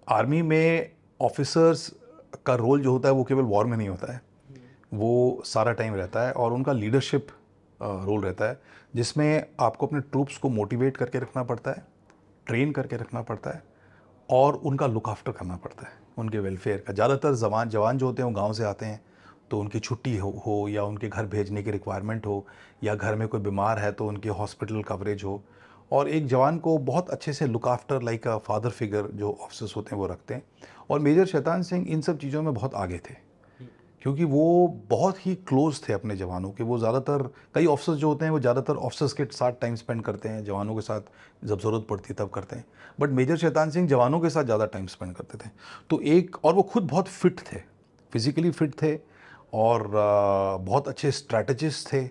आर्मी में ऑफिसर्स का रोल जो होता है वो केवल वॉर में नहीं होता है, वो सारा टाइम रहता है, और उनका लीडरशिप रोल रहता है जिसमें आपको अपने ट्रूप्स को मोटिवेट करके रखना पड़ता है, ट्रेन करके रखना पड़ता है, और उनका लुक आफ्टर करना पड़ता है, उनके वेलफेयर का. ज़्यादातर जवान जो होते हैं वो गांव से आते हैं, तो उनकी छुट्टी हो या उनके घर भेजने की रिक्वायरमेंट हो, या घर में कोई बीमार है तो उनकी हॉस्पिटल कवरेज हो, और एक जवान को बहुत अच्छे से look after like a father figure जो ऑफिसर्स होते हैं वो रखते हैं. और मेजर शैतान सिंह इन सब चीज़ों में बहुत आगे थे क्योंकि वो बहुत ही क्लोज थे अपने जवानों के. वो ज़्यादातर, कई ऑफिसर्स जो होते हैं वो ज़्यादातर ऑफिसर्स के साथ टाइम स्पेंड करते हैं, जवानों के साथ जब ज़रूरत पड़ती है तब करते हैं, बट मेजर शैतान सिंह जवानों के साथ ज़्यादा टाइम स्पेंड करते थे. तो एक, और वो खुद बहुत फिट थे, फिज़िकली फिट थे, और बहुत अच्छे स्ट्रैटेजिस्ट थे,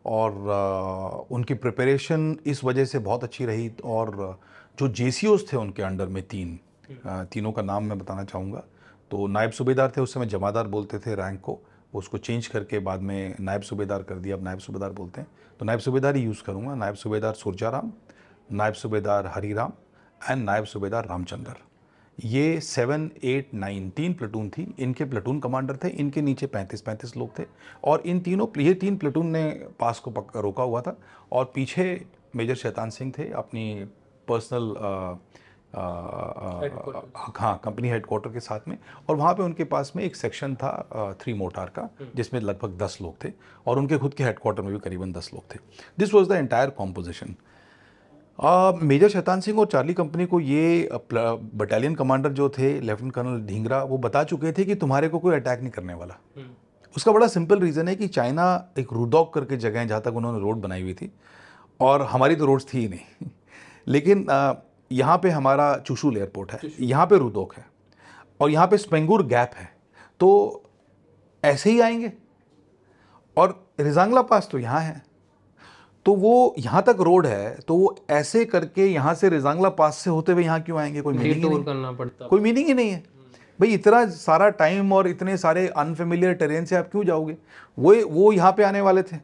और उनकी प्रिपरेशन इस वजह से बहुत अच्छी रही. और जो JCOs थे उनके अंडर में तीनों का नाम मैं बताना चाहूँगा. तो नायब सूबेदार थे, उस समय जमादार बोलते थे रैंक को, उसको चेंज करके बाद में नायब सूबेदार कर दिया, अब नायब सूबेदार बोलते हैं, तो नायब सूबेदार ही यूज़ करूँगा. नायब सूबेदार सुरजाराम, नायब सूबेदार हरीराम एंड नायब सूबेदार रामचंद्र. ये 7, 8, 9 3 प्लेटून थी. इनके प्लेटून कमांडर थे, इनके नीचे 35 लोग थे, और ये 3 प्लेटून ने पास को रोका हुआ था, और पीछे मेजर शैतान सिंह थे अपनी पर्सनल हाँ कंपनी हेडक्वार्टर के साथ में. और वहाँ पे उनके पास में एक सेक्शन था 3 मोर्टार का जिसमें लगभग 10 लोग थे, और उनके खुद के हेडक्वार्टर में भी करीबन 10 लोग थे. This was the entire composition. Major Shaitan Singh और चार्ली कंपनी को ये बटालियन कमांडर जो थे लेफ्टिनेंट कर्नल ढींगरा, वो बता चुके थे कि तुम्हारे को कोई अटैक नहीं करने वाला. उसका बड़ा सिंपल रीज़न है कि चाइना एक रुदौक करके जगह है जहाँ तक उन्होंने रोड बनाई हुई थी, और हमारी तो रोड्स थी ही नहीं. लेकिन यहाँ पे हमारा चुशुल एयरपोर्ट है, यहाँ पे रुदौक है, और यहाँ पे स्पेंगूर गैप है, तो ऐसे ही आएंगे. और रिजांगला पास तो यहाँ है, तो वो यहाँ तक रोड है, तो वो ऐसे करके यहाँ से रिजांगला पास से होते हुए यहाँ क्यों आएंगे? कोई मीनिंग ही नहीं, करना पड़ता, कोई मीनिंग ही नहीं है भाई. इतना सारा टाइम और इतने सारे अनफेमिलियर टेरेन से आप क्यों जाओगे? वो यहाँ पे आने वाले थे,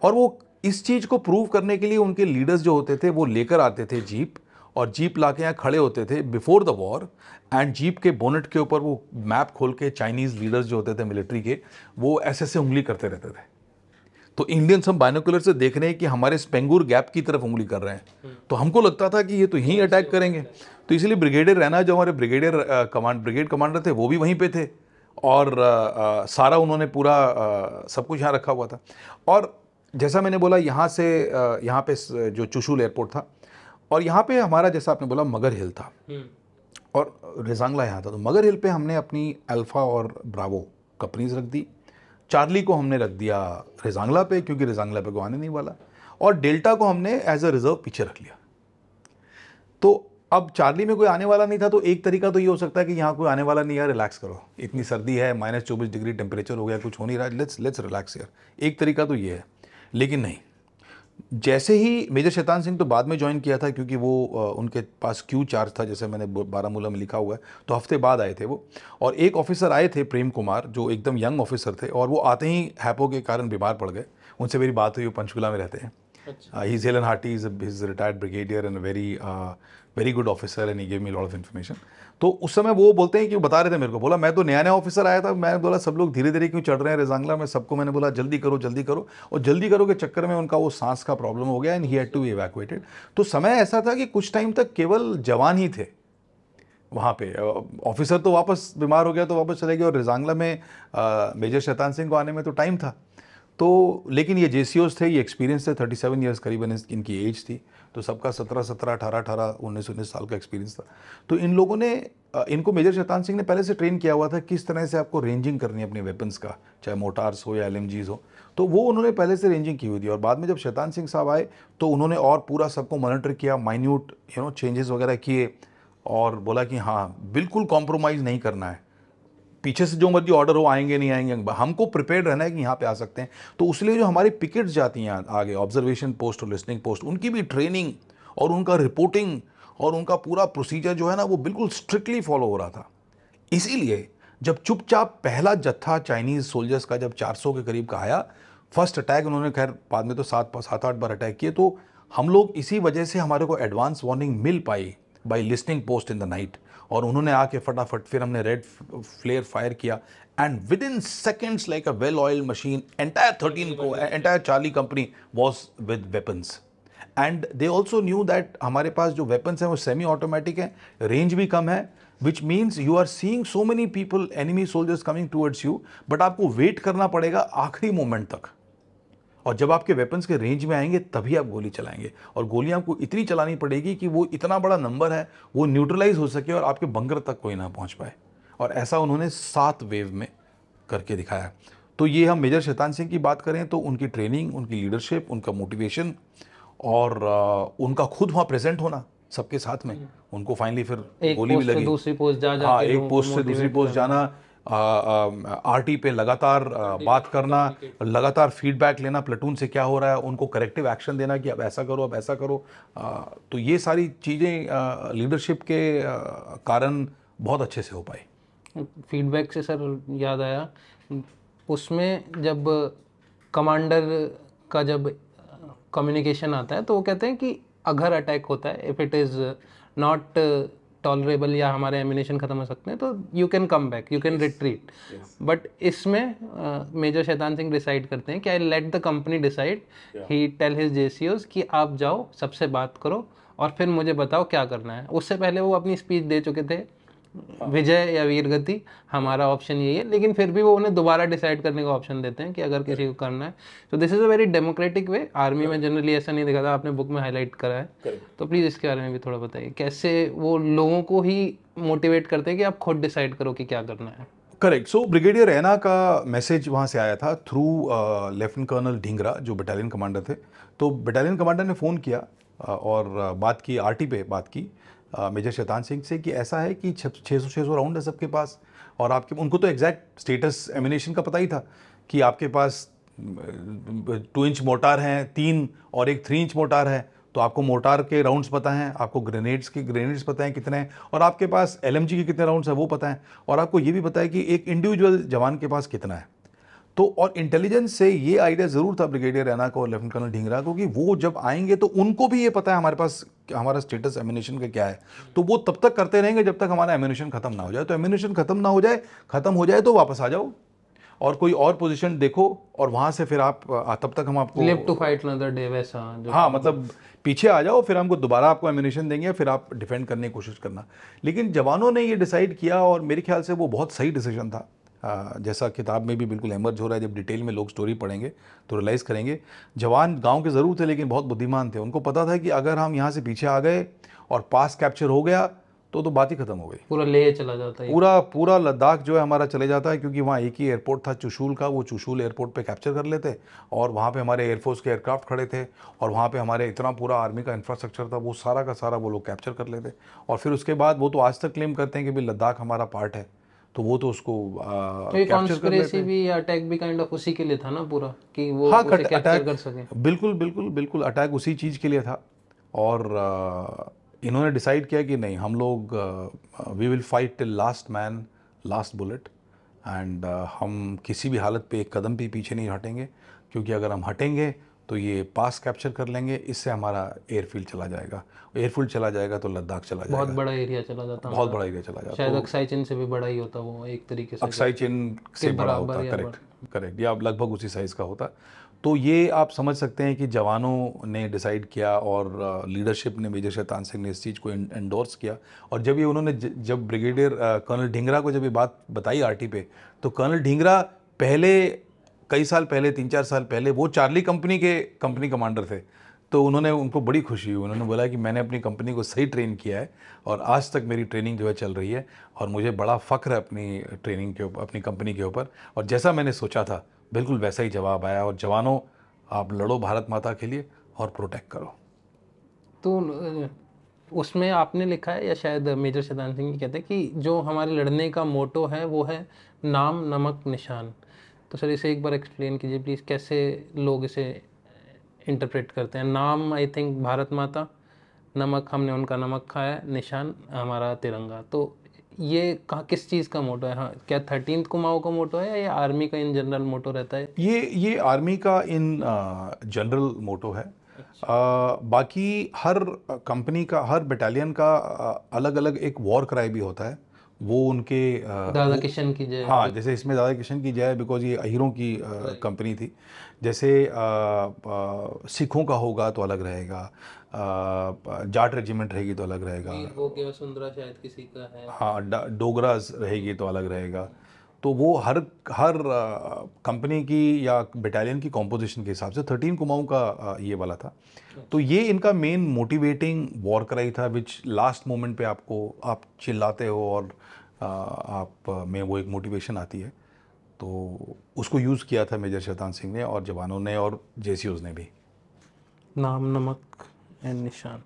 और वो इस चीज़ को प्रूव करने के लिए उनके लीडर्स जो होते थे वो लेकर आते थे जीप, और जीप लाके यहाँ खड़े होते थे before the war, and jeep के बोनेट के ऊपर वो मैप खोल के चाइनीज़ लीडर्स जो होते थे मिलिट्री के, वो ऐसे उंगली करते रहते थे. तो इंडियंस हम बाइनोकुलर से देख रहे हैं कि हमारे स्पेंगूर गैप की तरफ उंगली कर रहे हैं, तो हमको लगता था कि ये तो यहीं अटैक करेंगे. तो इसलिए ब्रिगेडियर रैना जो हमारे ब्रिगेड कमांडर थे वो भी वहीं पे थे, और सारा उन्होंने पूरा सब कुछ यहाँ रखा हुआ था. और जैसा मैंने बोला, यहाँ से यहाँ पे जो चुशुल एयरपोर्ट था, और यहाँ पे हमारा जैसा आपने बोला मगर हिल था, और रिजांगला यहाँ था. तो मगर हिल पे हमने अपनी अल्फ़ा और ब्रावो कंपनीज रख दी. चार्ली को हमने रख दिया रिजांगला पे क्योंकि रिजांगला पे को आने नहीं वाला, और डेल्टा को हमने एज अ रिजर्व पीछे रख लिया. तो अब चार्ली में कोई आने वाला नहीं था, तो एक तरीका तो ये हो सकता है कि यहाँ कोई आने वाला नहीं है, रिलैक्स करो, इतनी सर्दी है, -24 डिग्री टेम्परेचर हो गया, कुछ हो नहीं रहा, लेट्स रिलैक्स यार. एक तरीका तो ये है, लेकिन नहीं. जैसे ही मेजर शैतान सिंह तो बाद में ज्वाइन किया था, क्योंकि वो उनके पास क्यू चार्ज था, जैसे मैंने बारामूला में लिखा हुआ है, तो हफ्ते बाद आए थे वो। और एक ऑफिसर आए थे प्रेम कुमार, जो एकदम यंग ऑफिसर थे, और वो आते ही हैपो के कारण बीमार पड़ गए। उनसे मेरी बात हुई, वो पंचकुला में रहते हैं। He is Helen hearty, is retired brigadier and very good officer and he give me lot of information. तो उस समय वो बोलते हैं कि वो बता रहे थे मेरे को, बोला मैं तो नया नया ऑफिसर आया था, मैं बोला सब लोग धीरे धीरे क्यों चढ़ रहे हैं रेजांगला में, सबको मैंने बोला जल्दी करो जल्दी करो, और जल्दी करो के चक्कर में उनका वो सांस का प्रॉब्लम हो गया and he had to be evacuated. तो समय ऐसा था कि कुछ टाइम तक केवल जवान ही थे वहाँ पे, ऑफिसर तो वापस बीमार हो गया तो वापस चले गए, और रेजांगला में मेजर शैतान सिंह को आने में तो टाइम था। तो लेकिन ये जेसीओज थे, ये एक्सपीरियंस थे, 37 ईयर्स करीबन इनकी एज थी, तो सबका 17 18 19 साल का एक्सपीरियंस था। तो इन लोगों ने इनको मेजर शैतान सिंह ने पहले से ट्रेन किया हुआ था किस तरह से आपको रेंजिंग करनी है अपने वेपन्स का, चाहे मोटार्स हो या एलएमजीज हो, तो वो उन्होंने पहले से रेंजिंग की हुई थी। और बाद में जब शैतान सिंह साहब आए तो उन्होंने और पूरा सबको मॉनिटर किया, माइन्यूट चेंजेस वगैरह किए, और बोला कि हाँ बिल्कुल कॉम्प्रोमाइज़ नहीं करना है, पीछे से जो मर्जी ऑर्डर हो आएंगे नहीं आएंगे, हमको प्रिपेयर रहना है कि यहाँ पे आ सकते हैं। तो उसलिए जो हमारी पिकेट्स जाती हैं आगे, ऑब्जर्वेशन पोस्ट और लिसनिंग पोस्ट, उनकी भी ट्रेनिंग और उनका रिपोर्टिंग और उनका पूरा प्रोसीजर जो है ना, वो बिल्कुल स्ट्रिक्टली फॉलो हो रहा था। इसीलिए जब चुपचाप पहला जत्था चाइनीज़ सोल्जर्स का जब 400 के करीब का आया, फर्स्ट अटैक उन्होंने, खैर बाद में तो 7-8 बार अटैक किए, तो हम लोग इसी वजह से हमारे को advance warning mill pi by listening post in the night, और उन्होंने आके फटाफट फिर हमने रेड फ्लेयर फायर किया, and with in seconds like a well oil machine entire Charlie company was with weapons. And they also knew that हमारे पास जो weapons हैं वो सेमी ऑटोमेटिक है, रेंज भी कम है, which means you are seeing so many people, enemy soldiers coming towards you, but आपको wait करना पड़ेगा आखिरी मोमेंट तक, और जब आपके वेपन्स के रेंज में आएंगे तभी आप गोली चलाएंगे, और गोलियां आपको इतनी चलानी पड़ेगी कि वो इतना बड़ा नंबर है वो न्यूट्रलाइज हो सके और आपके बंकर तक कोई ना पहुंच पाए। और ऐसा उन्होंने 7 वेव में करके दिखाया। तो ये हम मेजर शैतान सिंह की बात करें तो उनकी ट्रेनिंग, उनकी लीडरशिप, उनका मोटिवेशन, और उनका खुद वहाँ प्रेजेंट होना सबके साथ में, उनको फाइनली फिर गोली भी लगी, दूसरी पोस्ट हाँ एक पोस्ट से दूसरी पोस्ट जाना, आरटी पे लगातार बात करना, लगातार फीडबैक लेना प्लेटून से क्या हो रहा है, उनको करेक्टिव एक्शन देना कि अब ऐसा करो अब ऐसा करो। तो ये सारी चीज़ें लीडरशिप के कारण बहुत अच्छे से हो पाई। फीडबैक से सर याद आया, उसमें जब कमांडर का जब कम्युनिकेशन आता है तो वो कहते हैं कि अगर अटैक होता है, if it is not tolerable या हमारे एमिनेशन ख़त्म हो सकते हैं, तो you can come back, you can retreat. But इसमें मेजर शैतान सिंह डिसाइड करते हैं कि I let the company decide, he tell his जेसीओज कि आप जाओ सबसे बात करो और फिर मुझे बताओ क्या करना है। उससे पहले वो अपनी स्पीच दे चुके थे, विजय या वीरगति हमारा ऑप्शन यही है, लेकिन फिर भी वो उन्हें दोबारा डिसाइड करने का ऑप्शन देते हैं कि अगर किसी को करना है। तो this is a very democratic way. Army में जनरली ऐसा नहीं देखा था, आपने बुक में हाईलाइट करा है, तो प्लीज़ इसके बारे में भी थोड़ा बताइए, कैसे वो लोगों को ही मोटिवेट करते हैं कि आप खुद डिसाइड करो कि क्या करना है। करेक्ट। सो ब्रिगेडियर रैना का मैसेज वहाँ से आया था थ्रू लेफ्टिनेंट कर्नल ढींगरा, जो बटालियन कमांडर थे। तो बटालियन कमांडर ने फ़ोन किया और बात की, आरटी पे बात की मेजर शैतान सिंह से कि ऐसा है कि 600 राउंड है सबके पास, और आपके, उनको तो एग्जैक्ट स्टेटस एमिनेशन का पता ही था कि आपके पास 2 इंच मोटार हैं 3 और एक 3 इंच मोटार है, तो आपको मोटार के राउंड्स पता हैं, आपको ग्रेनेड्स पता हैं कितने हैं, और आपके पास एलएमजी के कितने राउंड्स हैं वो पता है, और आपको ये भी पता है कि एक इंडिविजुअल जवान के पास कितना है। तो और इंटेलिजेंस से ये आइडिया ज़रूर था ब्रिगेडियर रैना को और लेफ्टिनेंट कर्नल ढींगरा को कि वो जब आएंगे तो उनको भी ये पता है हमारे पास हमारा स्टेटस एमिनेशन का क्या है, तो वो तब तक करते रहेंगे जब तक हमारा एमिनेशन खत्म ना हो जाए। तो एमिनेशन खत्म ना हो जाए, खत्म हो जाए तो वापस आ जाओ और कोई और पोजीशन देखो, और वहाँ से फिर आप तब तक हम आपको live to fight another day वैसा, हाँ मतलब पीछे आ जाओ, फिर हमको दोबारा आपको एमिनेशन देंगे, फिर आप डिफेंड करने की कोशिश करना। लेकिन जवानों ने ये डिसाइड किया और मेरे ख्याल से वो बहुत सही डिसीजन था। जैसा किताब में भी बिल्कुल एमर्ज हो रहा है, जब डिटेल में लोग स्टोरी पढ़ेंगे तो रियलाइज़ करेंगे जवान गांव के ज़रूर थे लेकिन बहुत बुद्धिमान थे। उनको पता था कि अगर हम यहाँ से पीछे आ गए और पास कैप्चर हो गया तो बात ही खत्म हो गई, पूरा लेह चला जाता है, पूरा लद्दाख जो है हमारा चले जाता है, क्योंकि वहाँ एक ही एयरपोर्ट था चुशूल का, वो चुशूल एयरपोर्ट पे कैप्चर कर लेते और वहाँ पे हमारे एयरफोर्स के एयरक्राफ्ट खड़े थे और वहाँ पे हमारे इतना पूरा आर्मी का इंफ्रास्ट्रक्चर था, वो सारा का सारा वो लोग कैप्चर कर लेते। और फिर उसके बाद वो तो आज तक क्लेम करते हैं कि भाई लद्दाख हमारा पार्ट है। तो वो तो उसको तो ये कैप्चर कर कॉन्स्पिरेसी लेते हैं। भी या अटैक भी काइंड ऑफ उसी के लिए था ना पूरा, कि वो हाँ, उसे कैप्चर अटैक कर सके। बिल्कुल बिल्कुल बिल्कुल अटैक उसी चीज़ के लिए था। और इन्होंने डिसाइड किया कि नहीं, हम लोग we will fight till last man last bullet, and हम किसी भी हालत पे एक कदम भी पीछे नहीं हटेंगे, क्योंकि अगर हम हटेंगे तो ये पास कैप्चर कर लेंगे, इससे हमारा एयरफील्ड चला जाएगा, एयरफील्ड चला जाएगा तो लद्दाख चला बहुत जाएगा, बड़ा एरिया चला जाता बहुत हमारा। बड़ा एरिया चला जाता। शायद तो अक्साई चिन से भी बड़ा ही होता वो एक तरीके से, अक्साई चिन से के बड़ा बराबर होता, या करेक्ट करेक्ट, या लगभग उसी साइज़ का होता। तो ये आप समझ सकते हैं कि जवानों ने डिसाइड किया और लीडरशिप ने, मेजर शैतान सिंह ने इस चीज़ को एंडोर्स किया। और जब ये उन्होंने जब ब्रिगेडियर कर्नल ढींगरा को जब ये बात बताई आरटी पे, तो कर्नल ढींगरा पहले कई साल पहले, 3-4 साल पहले, वो चार्ली कंपनी के कंपनी कमांडर थे। तो उन्होंने, उनको बड़ी खुशी हुई, उन्होंने बोला कि मैंने अपनी कंपनी को सही ट्रेन किया है और आज तक मेरी ट्रेनिंग जो है चल रही है, और मुझे बड़ा फ़ख्र है अपनी ट्रेनिंग के ऊपर, अपनी कंपनी के ऊपर। और जैसा मैंने सोचा था बिल्कुल वैसा ही जवाब आया। और जवानों, आप लड़ो भारत माता के लिए और प्रोटेक्ट करो। तो उसमें आपने लिखा है, या शायद मेजर शैतान सिंह जी कहते हैं कि जो हमारे लड़ने का मोटो है वो है नाम नमक निशान। तो सर इसे एक बार एक्सप्लेन कीजिए प्लीज़, कैसे लोग इसे इंटरप्रेट करते हैं। नाम आई थिंक भारत माता, नमक हमने उनका नमक खाया, निशान हमारा तिरंगा। तो ये कहाँ किस चीज़ का मोटो है? हाँ, क्या 13th कुमाऊं का मोटो है या आर्मी का इन जनरल मोटो रहता है? ये आर्मी का इन जनरल मोटो है। बाकी हर कंपनी का, हर बटालियन का अलग अलग एक वॉर क्राई भी होता है, वो उनके दादा किशन की जय। हाँ, जैसे इसमें दादा किशन की जय, बिकॉज ये अहीरों की कंपनी थी। जैसे सिखों का होगा तो अलग रहेगा, जाट रेजिमेंट रहेगी तो अलग रहेगा, वो के वसुंधरा शायद किसी का है। हाँ, डोगरास रहेगी तो अलग रहेगा। तो वो हर हर कंपनी की या बटालियन की कॉम्पोजिशन के हिसाब से 13 कुमाऊं का ये वाला था। तो ये इनका मेन मोटिवेटिंग वॉर क्राई था, विच लास्ट मोमेंट पे आपको, आप चिल्लाते हो और आप में वो एक मोटिवेशन आती है। तो उसको यूज़ किया था मेजर शैतान सिंह ने और जवानों ने और जेसीओज ने भी। नाम नमक एंड निशान।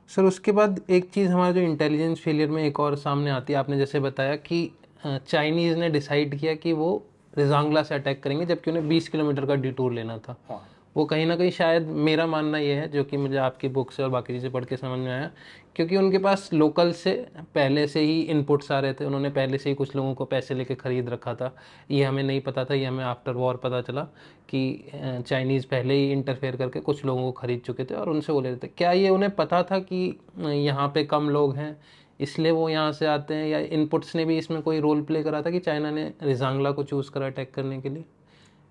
सर उसके बाद एक चीज़ हमारा जो इंटेलिजेंस फेलियर में एक और सामने आती है, आपने जैसे बताया कि चाइनीज़ ने डिसाइड किया कि वो रिजांगला से अटैक करेंगे, जबकि उन्हें 20 किलोमीटर का डिटूर लेना था। हाँ। वो कहीं ना कहीं, शायद मेरा मानना ये है, जो कि मुझे आपकी बुक से और बाकी चीज़ें पढ़ के समझ में आया, क्योंकि उनके पास लोकल से पहले से ही इनपुट्स आ रहे थे, उन्होंने पहले से ही कुछ लोगों को पैसे लेके ख़रीद रखा था। ये हमें नहीं पता था, ये हमें आफ्टर वॉर पता चला कि चाइनीज़ पहले ही इंटरफेयर करके कुछ लोगों को ख़रीद चुके थे और उनसे वो ले रहे थे। क्या ये उन्हें पता था कि यहाँ पे कम लोग हैं इसलिए वो यहाँ से आते हैं, या इनपुट्स ने भी इसमें कोई रोल प्ले करा था कि चाइना ने रिजांगला को चूज़ करा अटैक करने के लिए?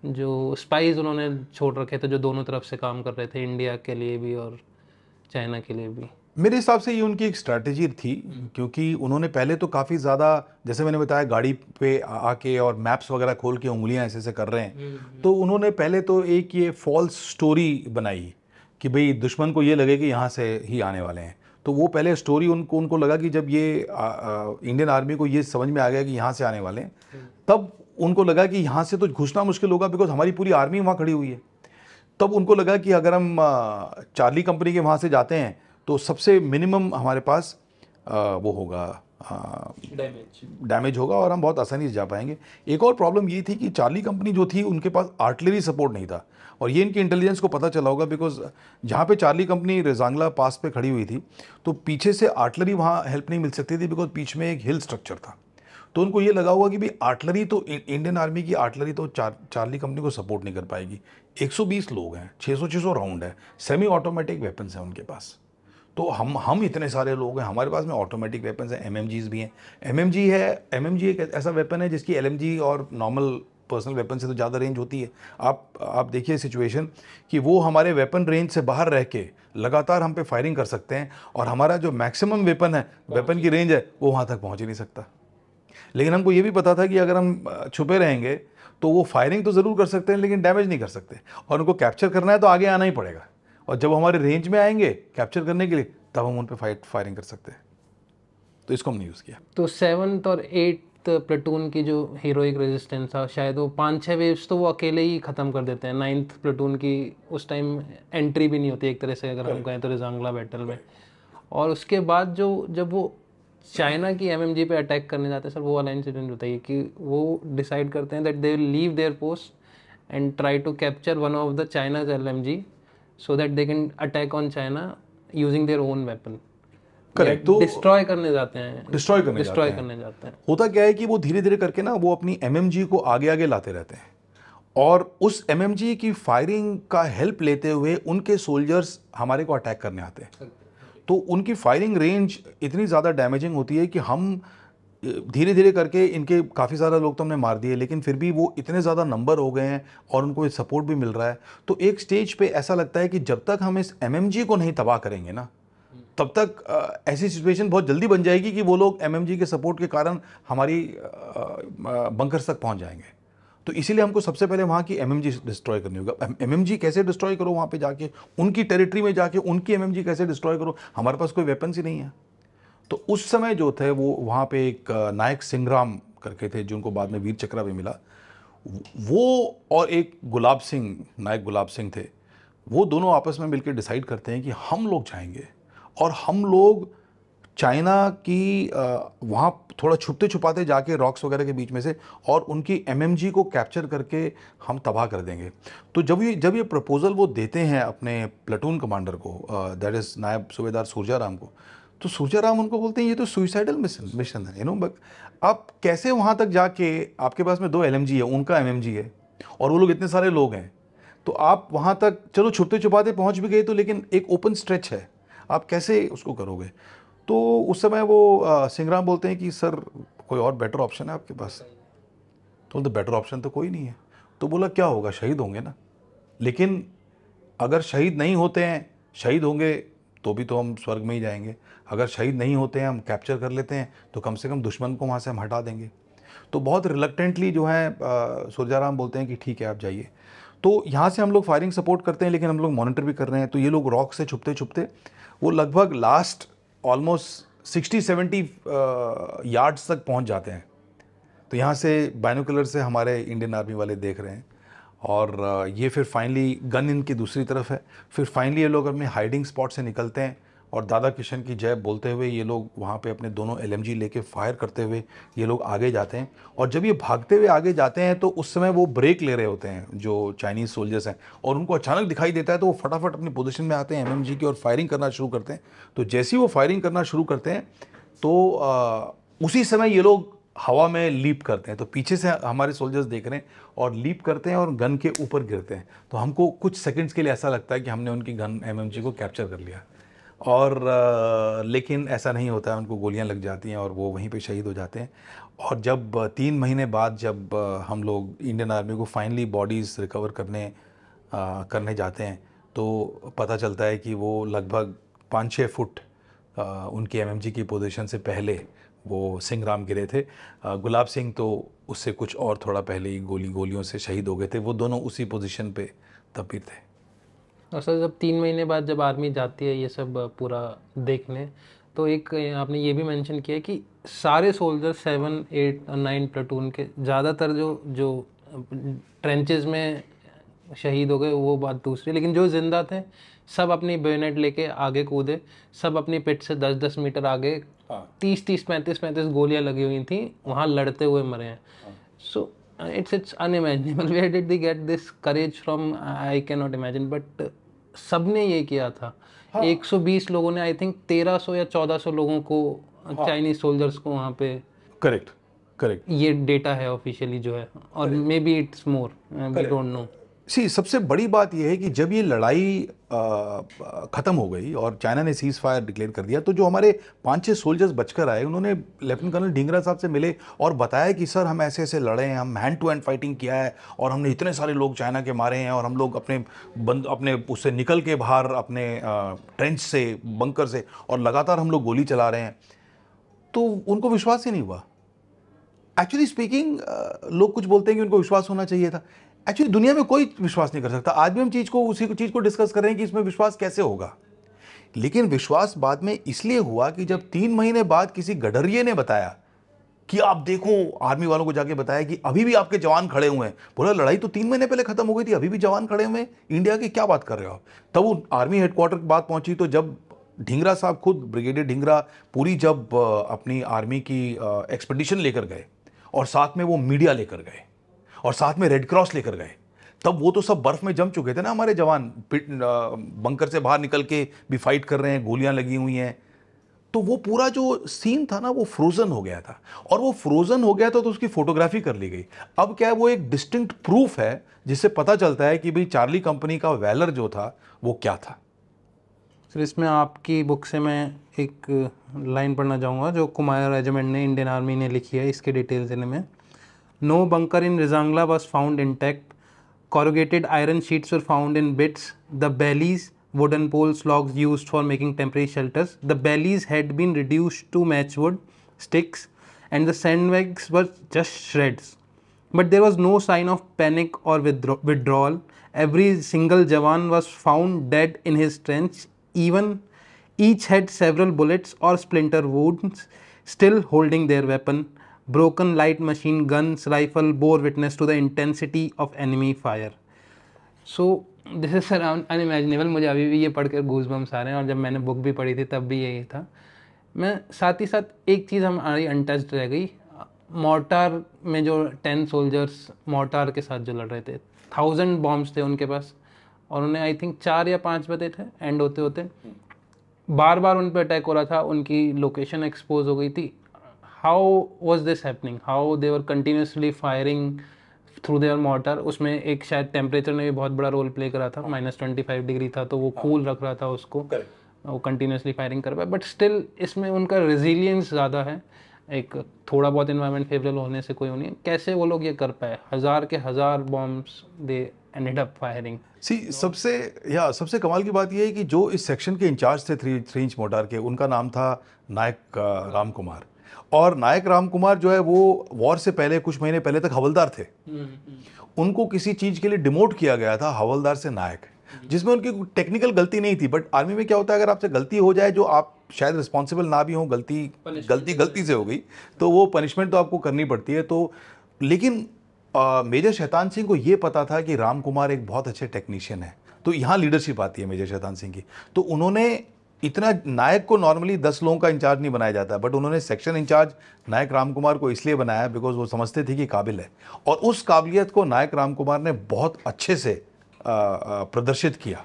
जो स्पाइस उन्होंने छोड़ रखे थे जो दोनों तरफ से काम कर रहे थे, इंडिया के लिए भी और चाइना के लिए भी। मेरे हिसाब से ये उनकी एक स्ट्रैटेजी थी, क्योंकि उन्होंने पहले तो काफ़ी ज़्यादा, जैसे मैंने बताया, गाड़ी पे आके और मैप्स वगैरह खोल के उंगलियां ऐसे ऐसे कर रहे हैं। तो उन्होंने पहले तो एक ये फॉल्स स्टोरी बनाई कि भाई दुश्मन को ये लगे कि यहाँ से ही आने वाले हैं। तो वो पहले स्टोरी उनको लगा कि जब ये इंडियन आर्मी को ये समझ में आ गया कि यहाँ से आने वाले हैं, तब उनको लगा कि यहाँ से तो घुसना मुश्किल होगा, बिकॉज हमारी पूरी आर्मी वहाँ खड़ी हुई है। तब उनको लगा कि अगर हम चार्ली कंपनी के वहाँ से जाते हैं तो सबसे मिनिमम हमारे पास वो होगा, डैमेज होगा और हम बहुत आसानी से जा पाएंगे। एक और प्रॉब्लम ये थी कि चार्ली कंपनी जो थी उनके पास आर्टिलरी सपोर्ट नहीं था, और ये इनकी इंटेलिजेंस को पता चला होगा, बिकॉज जहाँ पे चार्ली कंपनी रेजांगला पास पे खड़ी हुई थी तो पीछे से आर्टिलरी वहाँ हेल्प नहीं मिल सकती थी, बिकॉज बीच में एक हिल स्ट्रक्चर था। तो उनको ये लगा हुआ कि भाई आर्टिलरी तो, इंडियन आर्मी की आर्टिलरी तो चार्ली कंपनी को सपोर्ट नहीं कर पाएगी। 120 लोग हैं, 600 राउंड है, सेमी ऑटोमेटिक वेपन्स हैं उनके पास। तो हम इतने सारे लोग हैं, हमारे पास में ऑटोमेटिक वेपन्स हैं, एमएमजीज भी हैं। एमएमजी एक ऐसा वेपन है जिसकी एलएमजी और नॉर्मल पर्सनल वेपन से तो ज़्यादा रेंज होती है। आप देखिए सिचुएशन कि वो हमारे वेपन रेंज से बाहर रह के लगातार हम पे फायरिंग कर सकते हैं, और हमारा जो मैक्सिमम वेपन है, वेपन की रेंज है, वो वहाँ तक पहुँच ही नहीं सकता। लेकिन हमको ये भी पता था कि अगर हम छुपे रहेंगे तो वो फायरिंग तो ज़रूर कर सकते हैं लेकिन डैमेज नहीं कर सकते, और उनको कैप्चर करना है तो आगे आना ही पड़ेगा, और जब हमारे रेंज में आएंगे कैप्चर करने के लिए तब हम उन पर फायरिंग कर सकते हैं। तो इसको हमने यूज़ किया। तो 7th और 8th प्लेटून की जो हीरोइक रेजिस्टेंस था, शायद वो 5-6 वेव्स तो वो अकेले ही ख़त्म कर देते हैं। 9th प्लेटून की उस टाइम एंट्री भी नहीं होती एक तरह से, अगर हम कहें तो रिजांगला बैटल में। और उसके बाद जो जब वो चाइना की एमएमजी पे अटैक करने जाते हैं सर, वो वाला इंसिडेंट बताइए कि वो डिसाइड करते हैं that they will leave their post and try to capture one of the China's LMG so that they can attack on China using their own weapon. Correct. तो डिस्ट्रॉय करने जाते हैं, डिस्ट्रॉय करने जाते हैं। होता क्या है कि वो धीरे धीरे करके ना वो अपनी एमएमजी को आगे आगे लाते रहते हैं और उस एमएमजी की फायरिंग का हेल्प लेते हुए उनके सोल्जर्स हमारे को अटैक करने आते हैं। तो उनकी फायरिंग रेंज इतनी ज़्यादा डैमेजिंग होती है कि हम धीरे धीरे करके इनके काफ़ी ज़्यादा लोग तो हमने मार दिए, लेकिन फिर भी वो इतने ज़्यादा नंबर हो गए हैं और उनको सपोर्ट भी मिल रहा है। तो एक स्टेज पे ऐसा लगता है कि जब तक हम इस एमएमजी को नहीं तबाह करेंगे ना, तब तक ऐसी सिचुएशन बहुत जल्दी बन जाएगी कि वो लोग एमएमजी के सपोर्ट के कारण हमारी बंकर्स तक पहुंच जाएंगे। तो इसीलिए हमको सबसे पहले वहाँ की एमएमजी डिस्ट्रॉय करनी होगा। एमएमजी कैसे डिस्ट्रॉय करो, वहाँ पे जाके उनकी टेरिटरी में जाके उनकी एमएमजी कैसे डिस्ट्रॉय करो, हमारे पास कोई वेपन्स ही नहीं है। तो उस समय जो थे वो वहाँ पे एक नायक सिंहराम करके थे जिनको बाद में वीर चक्र भी मिला, वो और एक गुलाब सिंह, नायक गुलाब सिंह थे, वो दोनों आपस में मिलकर डिसाइड करते हैं कि हम लोग जाएंगे और हम लोग चाइना की वहाँ थोड़ा छुपते छुपाते जाके रॉक्स वगैरह के बीच में से और उनकी एमएमजी को कैप्चर करके हम तबाह कर देंगे। तो जब ये प्रपोजल वो देते हैं अपने प्लेटून कमांडर को, दैट इज़ नायब सूबेदार सूर्याराम को, तो सूर्याराम उनको बोलते हैं ये तो सुइसाइडल मिशन है, बट आप कैसे वहाँ तक जाके, आपके पास में 2 एलएमजी है, उनका एमएमजी है और वो लोग इतने सारे लोग हैं, तो आप वहाँ तक चलो छुपते छुपाते पहुँच भी गए तो लेकिन एक ओपन स्ट्रेच है, आप कैसे उसको करोगे। तो उस समय वो सिंहराम बोलते हैं कि सर कोई और बेटर ऑप्शन है आपके पास। तो बेटर ऑप्शन तो कोई नहीं है। तो बोला क्या होगा, शहीद होंगे ना, लेकिन अगर शहीद नहीं होते हैं, शहीद होंगे तो भी तो हम स्वर्ग में ही जाएंगे, अगर शहीद नहीं होते हैं, हम कैप्चर कर लेते हैं तो कम से कम दुश्मन को वहाँ से हम हटा देंगे। तो बहुत रिलक्टेंटली जो है सूर्याराम बोलते हैं कि ठीक है आप जाइए। तो यहाँ से हम लोग फायरिंग सपोर्ट करते हैं, लेकिन हम लोग मॉनिटर भी कर रहे हैं। तो ये लोग रॉक से छुपते छुपते वो लगभग लास्ट ऑलमोस्ट 60-70 यार्ड्स तक पहुँच जाते हैं। तो यहाँ से बाइनोकुलर से हमारे इंडियन आर्मी वाले देख रहे हैं और ये फिर फाइनली गन इनकी दूसरी तरफ है। फिर फाइनली ये लोग अपने हाइडिंग स्पॉट से निकलते हैं और दादा किशन की जय बोलते हुए ये लोग वहाँ पे अपने दोनों एलएमजी लेके फायर करते हुए ये लोग आगे जाते हैं। और जब ये भागते हुए आगे जाते हैं तो उस समय वो ब्रेक ले रहे होते हैं जो चाइनीज़ सोल्जर्स हैं, और उनको अचानक दिखाई देता है तो वो फटाफट अपनी पोजीशन में आते हैं एमएमजी की और फायरिंग करना शुरू करते हैं। तो जैसे ही वो फायरिंग करना शुरू करते हैं तो उसी समय ये लोग हवा में लीप करते हैं। तो पीछे से हमारे सोल्जर्स देख रहे हैं और लीप करते हैं और गन के ऊपर गिरते हैं। तो हमको कुछ सेकंड्स के लिए ऐसा लगता है कि हमने उनकी गन एमएमजी को कैप्चर कर लिया, और लेकिन ऐसा नहीं होता है, उनको गोलियां लग जाती हैं और वो वहीं पे शहीद हो जाते हैं। और जब 3 महीने बाद जब हम लोग इंडियन आर्मी को फाइनली बॉडीज़ रिकवर करने जाते हैं तो पता चलता है कि वो लगभग 5-6 फुट उनकी एमएमजी की पोजीशन से पहले वो सिंहराम गिरे थे। गुलाब सिंह तो उससे कुछ और थोड़ा पहले ही गोलियों से शहीद हो गए थे। वो दोनों उसी पोजीशन पे तब भी थे। और सर जब 3 महीने बाद जब आर्मी जाती है ये सब पूरा देखने, तो एक आपने ये भी मेंशन किया कि सारे सोल्जर 7, 8 और 9 प्लेटून के ज़्यादातर जो ट्रेंचेस में शहीद हो गए वो बात दूसरी, लेकिन जो जिंदा थे सब अपनी बेनेट लेके आगे कूदे, सब अपनी पिट से 10-10 मीटर आगे 30-30, 35-35 गोलियां लगी हुई थी, वहाँ लड़ते हुए मरे हैं। सो it's unimaginable. Where did they get this courage from? I cannot imagine. But सबने ये किया था। 120 लोगों ने, आई थिंक 1300 या 1400 लोगों को, चाइनीज सोल्जर्स को वहाँ पे, करेक्ट ये डेटा है ऑफिशियली जो है, और maybe it's more, we don't know. सबसे बड़ी बात यह है कि जब ये लड़ाई ख़त्म हो गई और चाइना ने सीज़ फायर डिक्लेयर कर दिया, तो जो हमारे 5-6 सोल्जर्स बचकर आए उन्होंने लेफ्टिनेंट कर्नल ढींगरा साहब से मिले और बताया कि सर हम ऐसे ऐसे लड़े हैं, हम हैंड टू हैंड फाइटिंग किया है और हमने इतने सारे लोग चाइना के मारे हैं और हम लोग अपने उससे निकल के बाहर अपने ट्रेंच से, बंकर से, और लगातार हम लोग गोली चला रहे हैं। तो उनको विश्वास ही नहीं हुआ। एक्चुअली स्पीकिंग लोग कुछ बोलते हैं कि उनको विश्वास होना चाहिए था। एक्चुअली दुनिया में कोई विश्वास नहीं कर सकता। आज भी हम उसी चीज़ को डिस्कस कर रहे हैं कि इसमें विश्वास कैसे होगा। लेकिन विश्वास बाद में इसलिए हुआ कि जब 3 महीने बाद किसी गडरिये ने बताया कि आप देखो, आर्मी वालों को जाके बताया कि अभी भी आपके जवान खड़े हुए हैं। बोला लड़ाई तो 3 महीने पहले खत्म हो गई थी, अभी भी जवान खड़े हुए हैं, इंडिया के क्या बात कर रहे हो आप। तब वो आर्मी हेडक्वार्टर की बात पहुंची। तो जब ढींगरा साहब खुद, ब्रिगेडियर ढींगरा पूरी जब अपनी आर्मी की एक्सपेडिशन लेकर गए और साथ में वो मीडिया लेकर गए और साथ में रेड क्रॉस लेकर गए, तब वो तो सब बर्फ में जम चुके थे ना हमारे जवान, बंकर से बाहर निकल के भी फाइट कर रहे हैं, गोलियां लगी हुई हैं। तो वो पूरा जो सीन था ना वो फ्रोजन हो गया था, और वो फ्रोजन हो गया था तो उसकी फोटोग्राफी कर ली गई। अब क्या है, वो एक डिस्टिंक्ट प्रूफ है जिससे पता चलता है कि भाई चार्ली कंपनी का वैलर जो था वो क्या था। सर इसमें आपकी बुक से मैं एक लाइन पढ़ना चाहूँगा जो कुमार रेजिमेंट ने, इंडियन आर्मी ने लिखी है इसके डिटेल्स देने में। No bunker in Rezang La was found intact, corrugated iron sheets were found in bits, the bellies, wooden poles, logs used for making temporary shelters. The bellies had been reduced to matchwood sticks and the sandbags were just shreds. But there was no sign of panic or withdrawal. Every single Jawan was found dead in his trench. Even each had several bullets or splinter wounds, still holding their weapon. Broken light machine guns, rifle bore witness to the intensity of enemy fire. So this is unimaginable. मुझे अभी भी ये पढ़कर goosebumps आ रहे हैं, और जब मैंने बुक भी पढ़ी थी तब भी यही था। मैं साथ ही साथ एक चीज़ हमारी अनटच्ड रह गई, मोर्टार में जो 10 सोल्जर्स मोर्टार के साथ जो लड़ रहे थे, 1000 बॉम्ब्स थे उनके पास, और उन्हें आई थिंक 4 या 5 बजे थे एंड होते होते, बार बार उन पर अटैक हो रहा था, उनकी लोकेशन एक्सपोज हो गई थी। How was this happening? How they were continuously firing through their mortar? उसमें एक शायद टेम्परेचर ने भी बहुत बड़ा रोल प्ले करा था, -25 डिग्री था तो वो कूल रख रहा था उसको, वो कंटिन्यूसली फायरिंग कर पाए। बट स्टिल इसमें उनका रेजिलियंस ज़्यादा है, एक थोड़ा बहुत इन्वायरमेंट फेवरेबल होने से कोई नहीं है। कैसे वो लोग ये कर पाए, 1000 के 1000 bombs they ended up firing. सबसे कमाल की बात यह है कि जो इस सेक्शन के इंचार्ज थे 3 इंच मोटार के, उनका नाम था नायक राम कुमार। और नायक राम कुमार जो है वो वॉर से पहले कुछ महीने पहले तक हवलदार थे। उनको किसी चीज़ के लिए डिमोट किया गया था हवलदार से नायक, जिसमें उनकी टेक्निकल गलती नहीं थी। बट आर्मी में क्या होता है, अगर आपसे गलती हो जाए जो आप शायद रिस्पॉन्सिबल ना भी हो, गलती से हो गई तो वो पनिशमेंट तो आपको करनी पड़ती है। तो लेकिन मेजर शैतान सिंह को ये पता था कि राम कुमार एक बहुत अच्छे टेक्नीशियन है, तो यहाँ लीडरशिप आती है मेजर शैतान सिंह की। तो उन्होंने इतना, नायक को नॉर्मली 10 लोगों का इंचार्ज नहीं बनाया जाता, बट उन्होंने सेक्शन इंचार्ज नायक राम कुमार को इसलिए बनाया बिकॉज वो समझते थे कि काबिल है, और उस काबिलियत को नायक राम कुमार ने बहुत अच्छे से प्रदर्शित किया।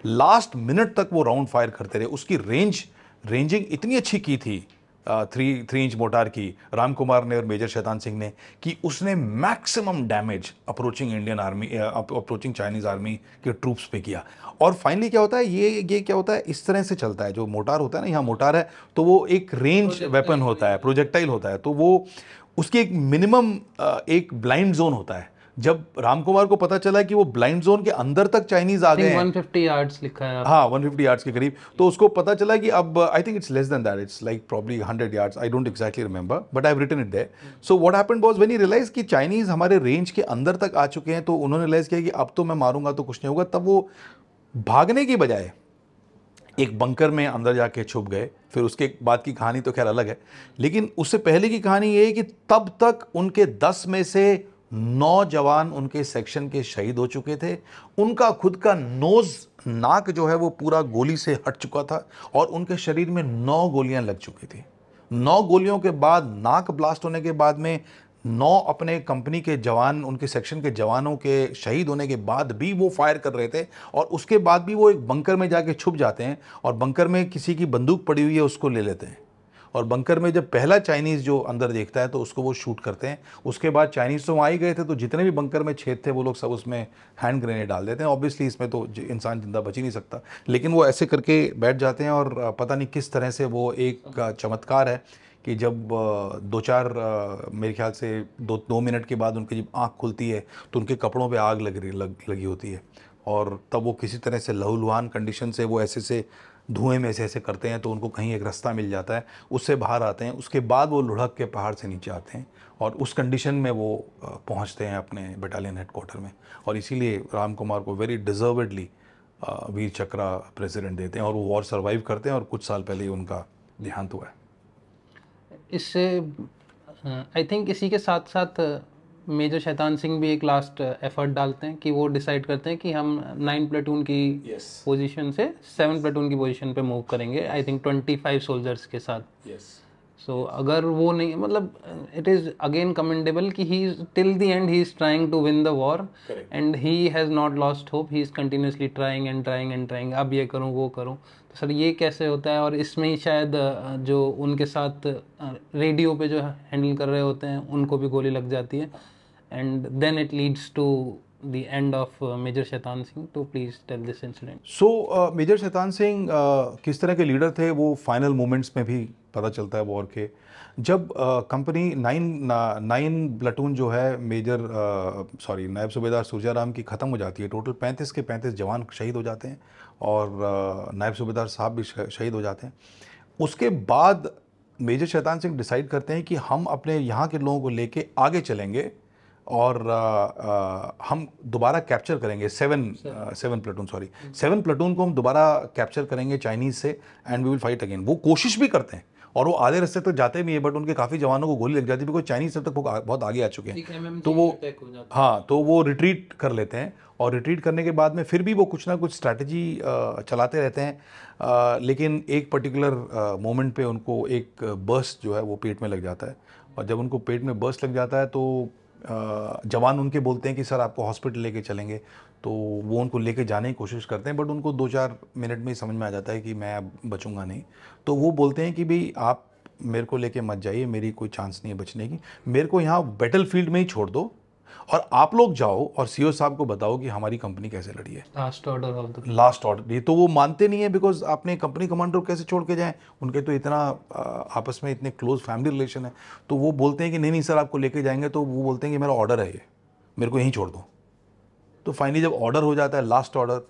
लास्ट मिनट तक वो राउंड फायर करते रहे। उसकी रेंजिंग इतनी अच्छी की थी 3 इंच मोटार की राम कुमार ने और मेजर शैतान सिंह ने, कि उसने maximum damage approaching Chinese army के ट्रूप्स पे किया। और फाइनली क्या होता है, ये क्या होता है, इस तरह से चलता है। जो मोटार होता है ना, यहाँ मोटार है तो वो एक रेंज वेपन होता है, प्रोजेक्टाइल होता है, तो वो उसकी एक मिनिमम एक ब्लाइंड जोन होता है। जब राम कुमार को पता चला कि वो ब्लाइंड जोन के अंदर तक चाइनीज आ गए हैं, 150 यार्ड्स लिखा है, हाँ 150 यार्ड्स के करीब, तो उसको पता चला कि अब I think it's less than that, it's like probably 100 yards, I don't exactly remember but I have written it there. So what happened was when he realise कि चाइनीज हमारे रेंज के अंदर तक आ चुके हैं, तो उन्होंने रियलाइज किया कि अब तो मैं मारूंगा तो कुछ नहीं होगा। तब वो भागने की बजाय एक बंकर में अंदर जाके छुप गए। फिर उसके बाद की कहानी तो खैर अलग है, लेकिन उससे पहले की कहानी ये है कि तब तक उनके 10 में से 9 जवान उनके सेक्शन के शहीद हो चुके थे। उनका खुद का नाक जो है वो पूरा गोली से हट चुका था, और उनके शरीर में 9 गोलियां लग चुकी थी। 9 गोलियों के बाद, नाक ब्लास्ट होने के बाद में 9 अपने कंपनी के जवान, उनके सेक्शन के जवानों के शहीद होने के बाद भी वो फायर कर रहे थे, और उसके बाद भी वो एक बंकर में जाके छुप जाते हैं, और बंकर में किसी की बंदूक पड़ी हुई है उसको ले लेते हैं, और बंकर में जब पहला चाइनीज़ जो अंदर देखता है तो उसको वो शूट करते हैं। उसके बाद चाइनीज़ तो वहाँ ही गए थे, तो जितने भी बंकर में छेद थे वो लोग सब उसमें हैंड ग्रेनेड डाल देते हैं। ऑब्वियसली इसमें तो इंसान जिंदा बच ही नहीं सकता, लेकिन वो ऐसे करके बैठ जाते हैं। और पता नहीं किस तरह से वो एक चमत्कार है कि जब 2-4 मेरे ख्याल से 2 मिनट के बाद उनकी जब आँख खुलती है तो उनके कपड़ों पे आग लगी होती है, और तब वो किसी तरह से लहूलुहान कंडीशन से वो ऐसे धुएं में ऐसे करते हैं, तो उनको कहीं एक रास्ता मिल जाता है, उससे बाहर आते हैं। उसके बाद वो लुढ़क के पहाड़ से नीचे आते हैं, और उस कंडीशन में वो पहुंचते हैं अपने बटालियन हेडक्वार्टर में, और इसीलिए राम कुमार को वेरी डिजर्वेडली वीर चक्रा प्रेसिडेंट देते हैं, और वो वॉर सर्वाइव करते हैं, और कुछ साल पहले ही उनका देहांत हुआ है। इससे आई थिंक इसी के साथ साथ मेजर शैतान सिंह भी एक लास्ट एफर्ट डालते हैं कि वो डिसाइड करते हैं कि हम 9 प्लेटून की पोजीशन से 7 प्लेटून की पोजीशन पे मूव करेंगे, आई थिंक 25 सोल्जर्स के साथ। सो अगर वो नहीं, मतलब इट इज़ अगेन कमेंडेबल कि he till the end he is trying to win the war and he has not lost hope, he is continuously trying and trying and trying, अब ये करूँ वो करूँ। तो सर ये कैसे होता है? और इसमें ही शायद जो उनके साथ रेडियो पे जो हैंडल कर रहे होते हैं उनको भी गोली लग जाती है, and then it leads to the end of Major Shaitan Singh. तो please tell this incident. So major Shaitan Singh किस तरह के लीडर थे वो फाइनल मोमेंट्स में भी पता चलता है वॉर के। जब कंपनी 9 प्लाटून जो है मेजर नायब सूबेदार सूर्याराम की ख़त्म हो जाती है, टोटल 35 के 35 जवान शहीद हो जाते हैं और नायब सूबेदार साहब भी शहीद हो जाते हैं। उसके बाद मेजर शैतान सिंह डिसाइड करते हैं कि हम अपने यहाँ के लोगों को लेके आगे चलेंगे और हम दोबारा कैप्चर करेंगे 7 प्लाटून को हम दोबारा कैप्चर करेंगे चाइनीज़ से and we will fight again. वो कोशिश भी करते हैं और वो आधे रास्ते तक जाते भी हैं, बट उनके काफ़ी जवानों को गोली लग जाती है बिकॉज चाइनीज़ तक बहुत आगे आ चुके हैं। तो वो तो वो रिट्रीट कर लेते हैं और रिट्रीट करने के बाद में फिर भी वो कुछ ना कुछ स्ट्रैटेजी चलाते रहते हैं, लेकिन एक पर्टिकुलर मोमेंट पे उनको एक बर्स्ट जो है वो पेट में लग जाता है और जब उनको पेट में बर्स्ट लग जाता है तो जवान उनके बोलते हैं कि सर आपको हॉस्पिटल लेके चलेंगे। तो वो उनको लेके जाने की कोशिश करते हैं बट उनको 2-4 मिनट में ही समझ में आ जाता है कि मैं अब बचूंगा नहीं। तो वो बोलते हैं कि भाई आप मेरे को लेके मत जाइए, मेरी कोई चांस नहीं है बचने की, मेरे को यहाँ बैटल फील्ड में ही छोड़ दो और आप लोग जाओ और सीईओ साहब को बताओ कि हमारी कंपनी कैसे लड़ी है। Last order. ये तो वो मानते नहीं है बिकॉज आपने कंपनी कमांडर को कैसे छोड़ के जाएं, उनके तो इतना आपस में इतने क्लोज फैमिली रिलेशन है। तो वो बोलते हैं कि नहीं सर आपको लेके जाएंगे। तो वो बोलते हैं कि मेरा ऑर्डर है ये, मेरे को यहीं छोड़ दो। तो फाइनली जब ऑर्डर हो जाता है लास्ट ऑर्डर,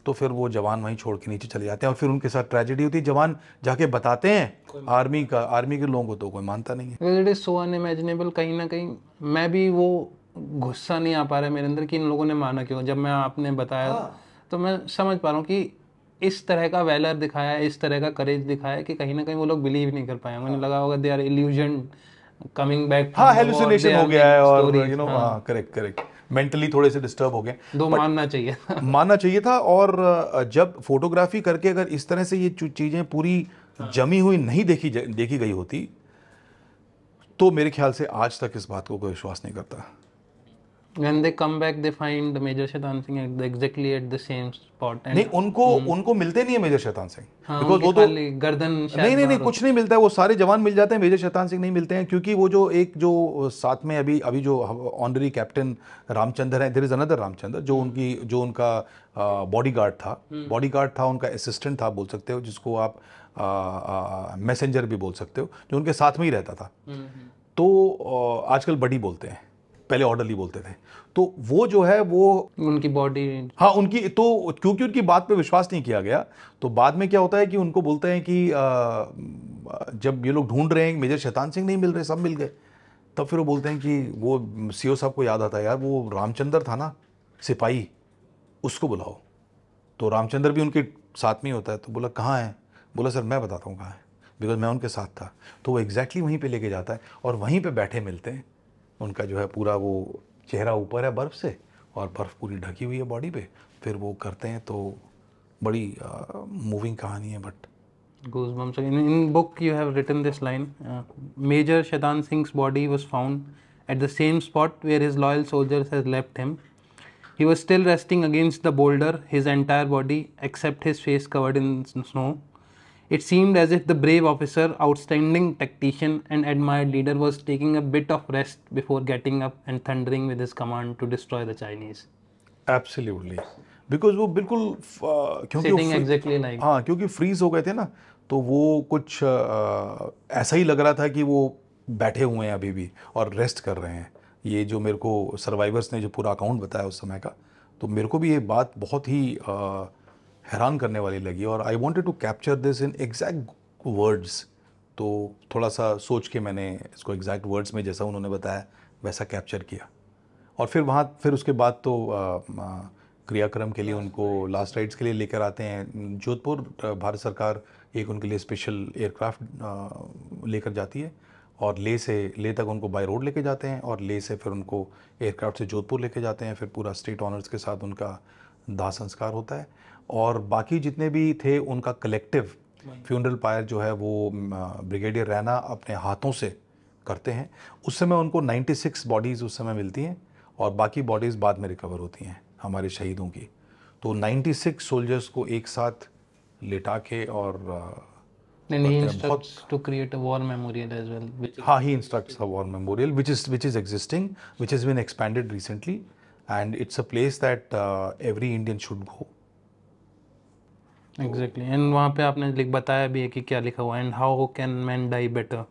तो फिर वो जवान वहीं छोड़ के नीचे चले जाते हैं और फिर उनके साथ ट्रेजेडी होती है। जवान जाके बताते हैं आर्मी के लोगों को, तो कोई मानता नहीं है। It is so unimaginable. कहीं ना कहीं मैं भी वो गुस्सा नहीं आ पा रहा है मेरे अंदर कि इन लोगों ने माना क्यों। जब मैं आपने बताया तो मैं समझ पा रहा हूँ कि इस तरह का वैलर दिखाया है, इस तरह का करेज दिखाया है कि कहीं ना कहीं वो लोग बिलीव नहीं कर पाए। उन्हें लगा होगा they are illusion coming back, hallucination हो गया है और यू नो करेक्ट मेंटली थोड़े से डिस्टर्ब हो गए। मानना चाहिए था मानना चाहिए था। और जब फोटोग्राफी करके अगर इस तरह से ये चीज़ें पूरी जमी हुई नहीं देखी गई होती तो मेरे ख्याल से आज तक इस बात को कोई विश्वास नहीं करता। When they come back, they find Major Shaitan Singh exactly at the same spot. नहीं, उनको मिलते नहीं है मेजर शैतान सिंह, बिकॉज़ वो तो गर्दन नहीं कुछ नहीं मिलता है। वो सारे जवान मिल जाते हैं, मेजर शैतान सिंह नहीं मिलते हैं क्योंकि वो जो साथ में अभी जो ऑनरी कैप्टन रामचंद्र है, देयर इज अनदर रामचंद्र जो उनका बॉडीगार्ड था, उनका असिस्टेंट था बोल सकते हो, जिसको आप मैसेंजर भी बोल सकते हो, जो उनके साथ में ही रहता था। तो आजकल बडी बोलते हैं, पहले ऑर्डरली बोलते थे। तो वो जो है वो उनकी बॉडी, हाँ उनकी, तो क्योंकि उनकी बात पे विश्वास नहीं किया गया तो बाद में क्या होता है कि उनको बोलते हैं कि जब ये लोग ढूंढ रहे हैं मेजर शैतान सिंह नहीं मिल रहे, सब मिल गए, तब फिर वो बोलते हैं कि वो सीओ साहब को याद आता है यार वो रामचंद्र था ना सिपाही, उसको बुलाओ। तो रामचंद्र भी उनके साथ में ही होता है। तो बोला कहाँ है? बोला सर मैं बताता हूँ कहाँ है, बिकॉज मैं उनके साथ था। तो वो एग्जैक्टली वहीं पे लेके जाता है और वहीं पे बैठे मिलते हैं। उनका जो है पूरा वो चेहरा ऊपर है बर्फ़ से और बर्फ़ पूरी ढकी हुई है बॉडी पे। फिर वो करते हैं तो बड़ी मूविंग कहानी है। But goosebumps. In book you have written this line, Major Shaitan Singh's body was found at the same spot where his loyal soldiers had left him. He was still resting against the boulder, his entire body except his face covered in snow. It seemed as if the brave officer, outstanding tactician and admired leader was taking a bit of rest before getting up and thundering with his command to destroy the Chinese. Absolutely. Because वो बिल्कुल क्योंकि Sitting exactly like, हाँ क्योंकि freeze हो गए थे ना, तो वो कुछ ऐसा ही लग रहा था कि वो बैठे हुए हैं अभी भी और रेस्ट कर रहे हैं। ये जो मेरे को सर्वाइवर्स ने जो पूरा अकाउंट बताया उस समय का, तो मेरे को भी ये बात बहुत ही हैरान करने वाली लगी और I wanted to capture this in exact words. तो थोड़ा सा सोच के मैंने इसको एग्जैक्ट वर्ड्स में जैसा उन्होंने बताया वैसा कैप्चर किया। और फिर उसके बाद तो क्रियाक्रम के लिए उनको लास्ट राइड्स के लिए लेकर आते हैं जोधपुर। भारत सरकार एक उनके लिए स्पेशल एयरक्राफ्ट लेकर जाती है और ले तक उनको बाय रोड लेके जाते हैं, और ले से फिर उनको एयरक्राफ्ट से जोधपुर लेके जाते हैं, फिर पूरा स्टेट ऑनर्स के साथ उनका दाह संस्कार होता है। और बाकी जितने भी थे उनका कलेक्टिव फ्यूनरल पायर जो है वो ब्रिगेडियर रैना अपने हाथों से करते हैं। उस समय उनको 96 बॉडीज़ उस समय मिलती हैं, और बाकी बॉडीज़ बाद में रिकवर होती हैं हमारे शहीदों की। तो 96 सोल्जर्स को एक साथ लेटा के और And he instructs to create a war memorial as well, which is हाँ, he instructs a war memorial which is existing, which has been expanded recently, and it's a place that every Indian should go. exactly. And वहाँ पे आपने बताया भी है कि क्या लिखा हुआ है, and how can man die better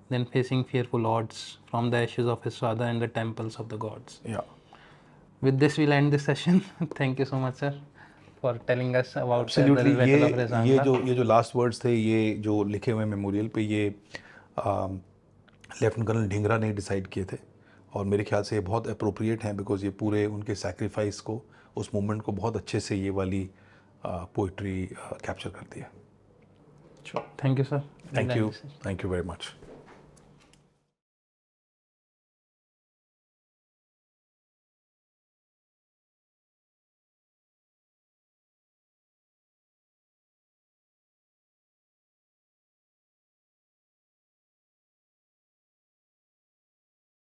than facing fearful odds from the ashes of his father and the temples of the gods. Yeah. With this we'll end this session. Thank you so much, sir, for telling us about the Absolutely. battle of Rezangla. ये जो last words थे, ये जो लिखे हुए memorial पे, ये lieutenant colonel Dhingra ने डिसाइड किए थे, और मेरे ख्याल से ये बहुत अप्रोप्रिएट हैं, बिकॉज ये पूरे उनके सैक्रिफाइस को, उस मूवमेंट को बहुत अच्छे से ये वाली पोइट्री कैप्चर करती है। Thank you, sir. Thank you very much.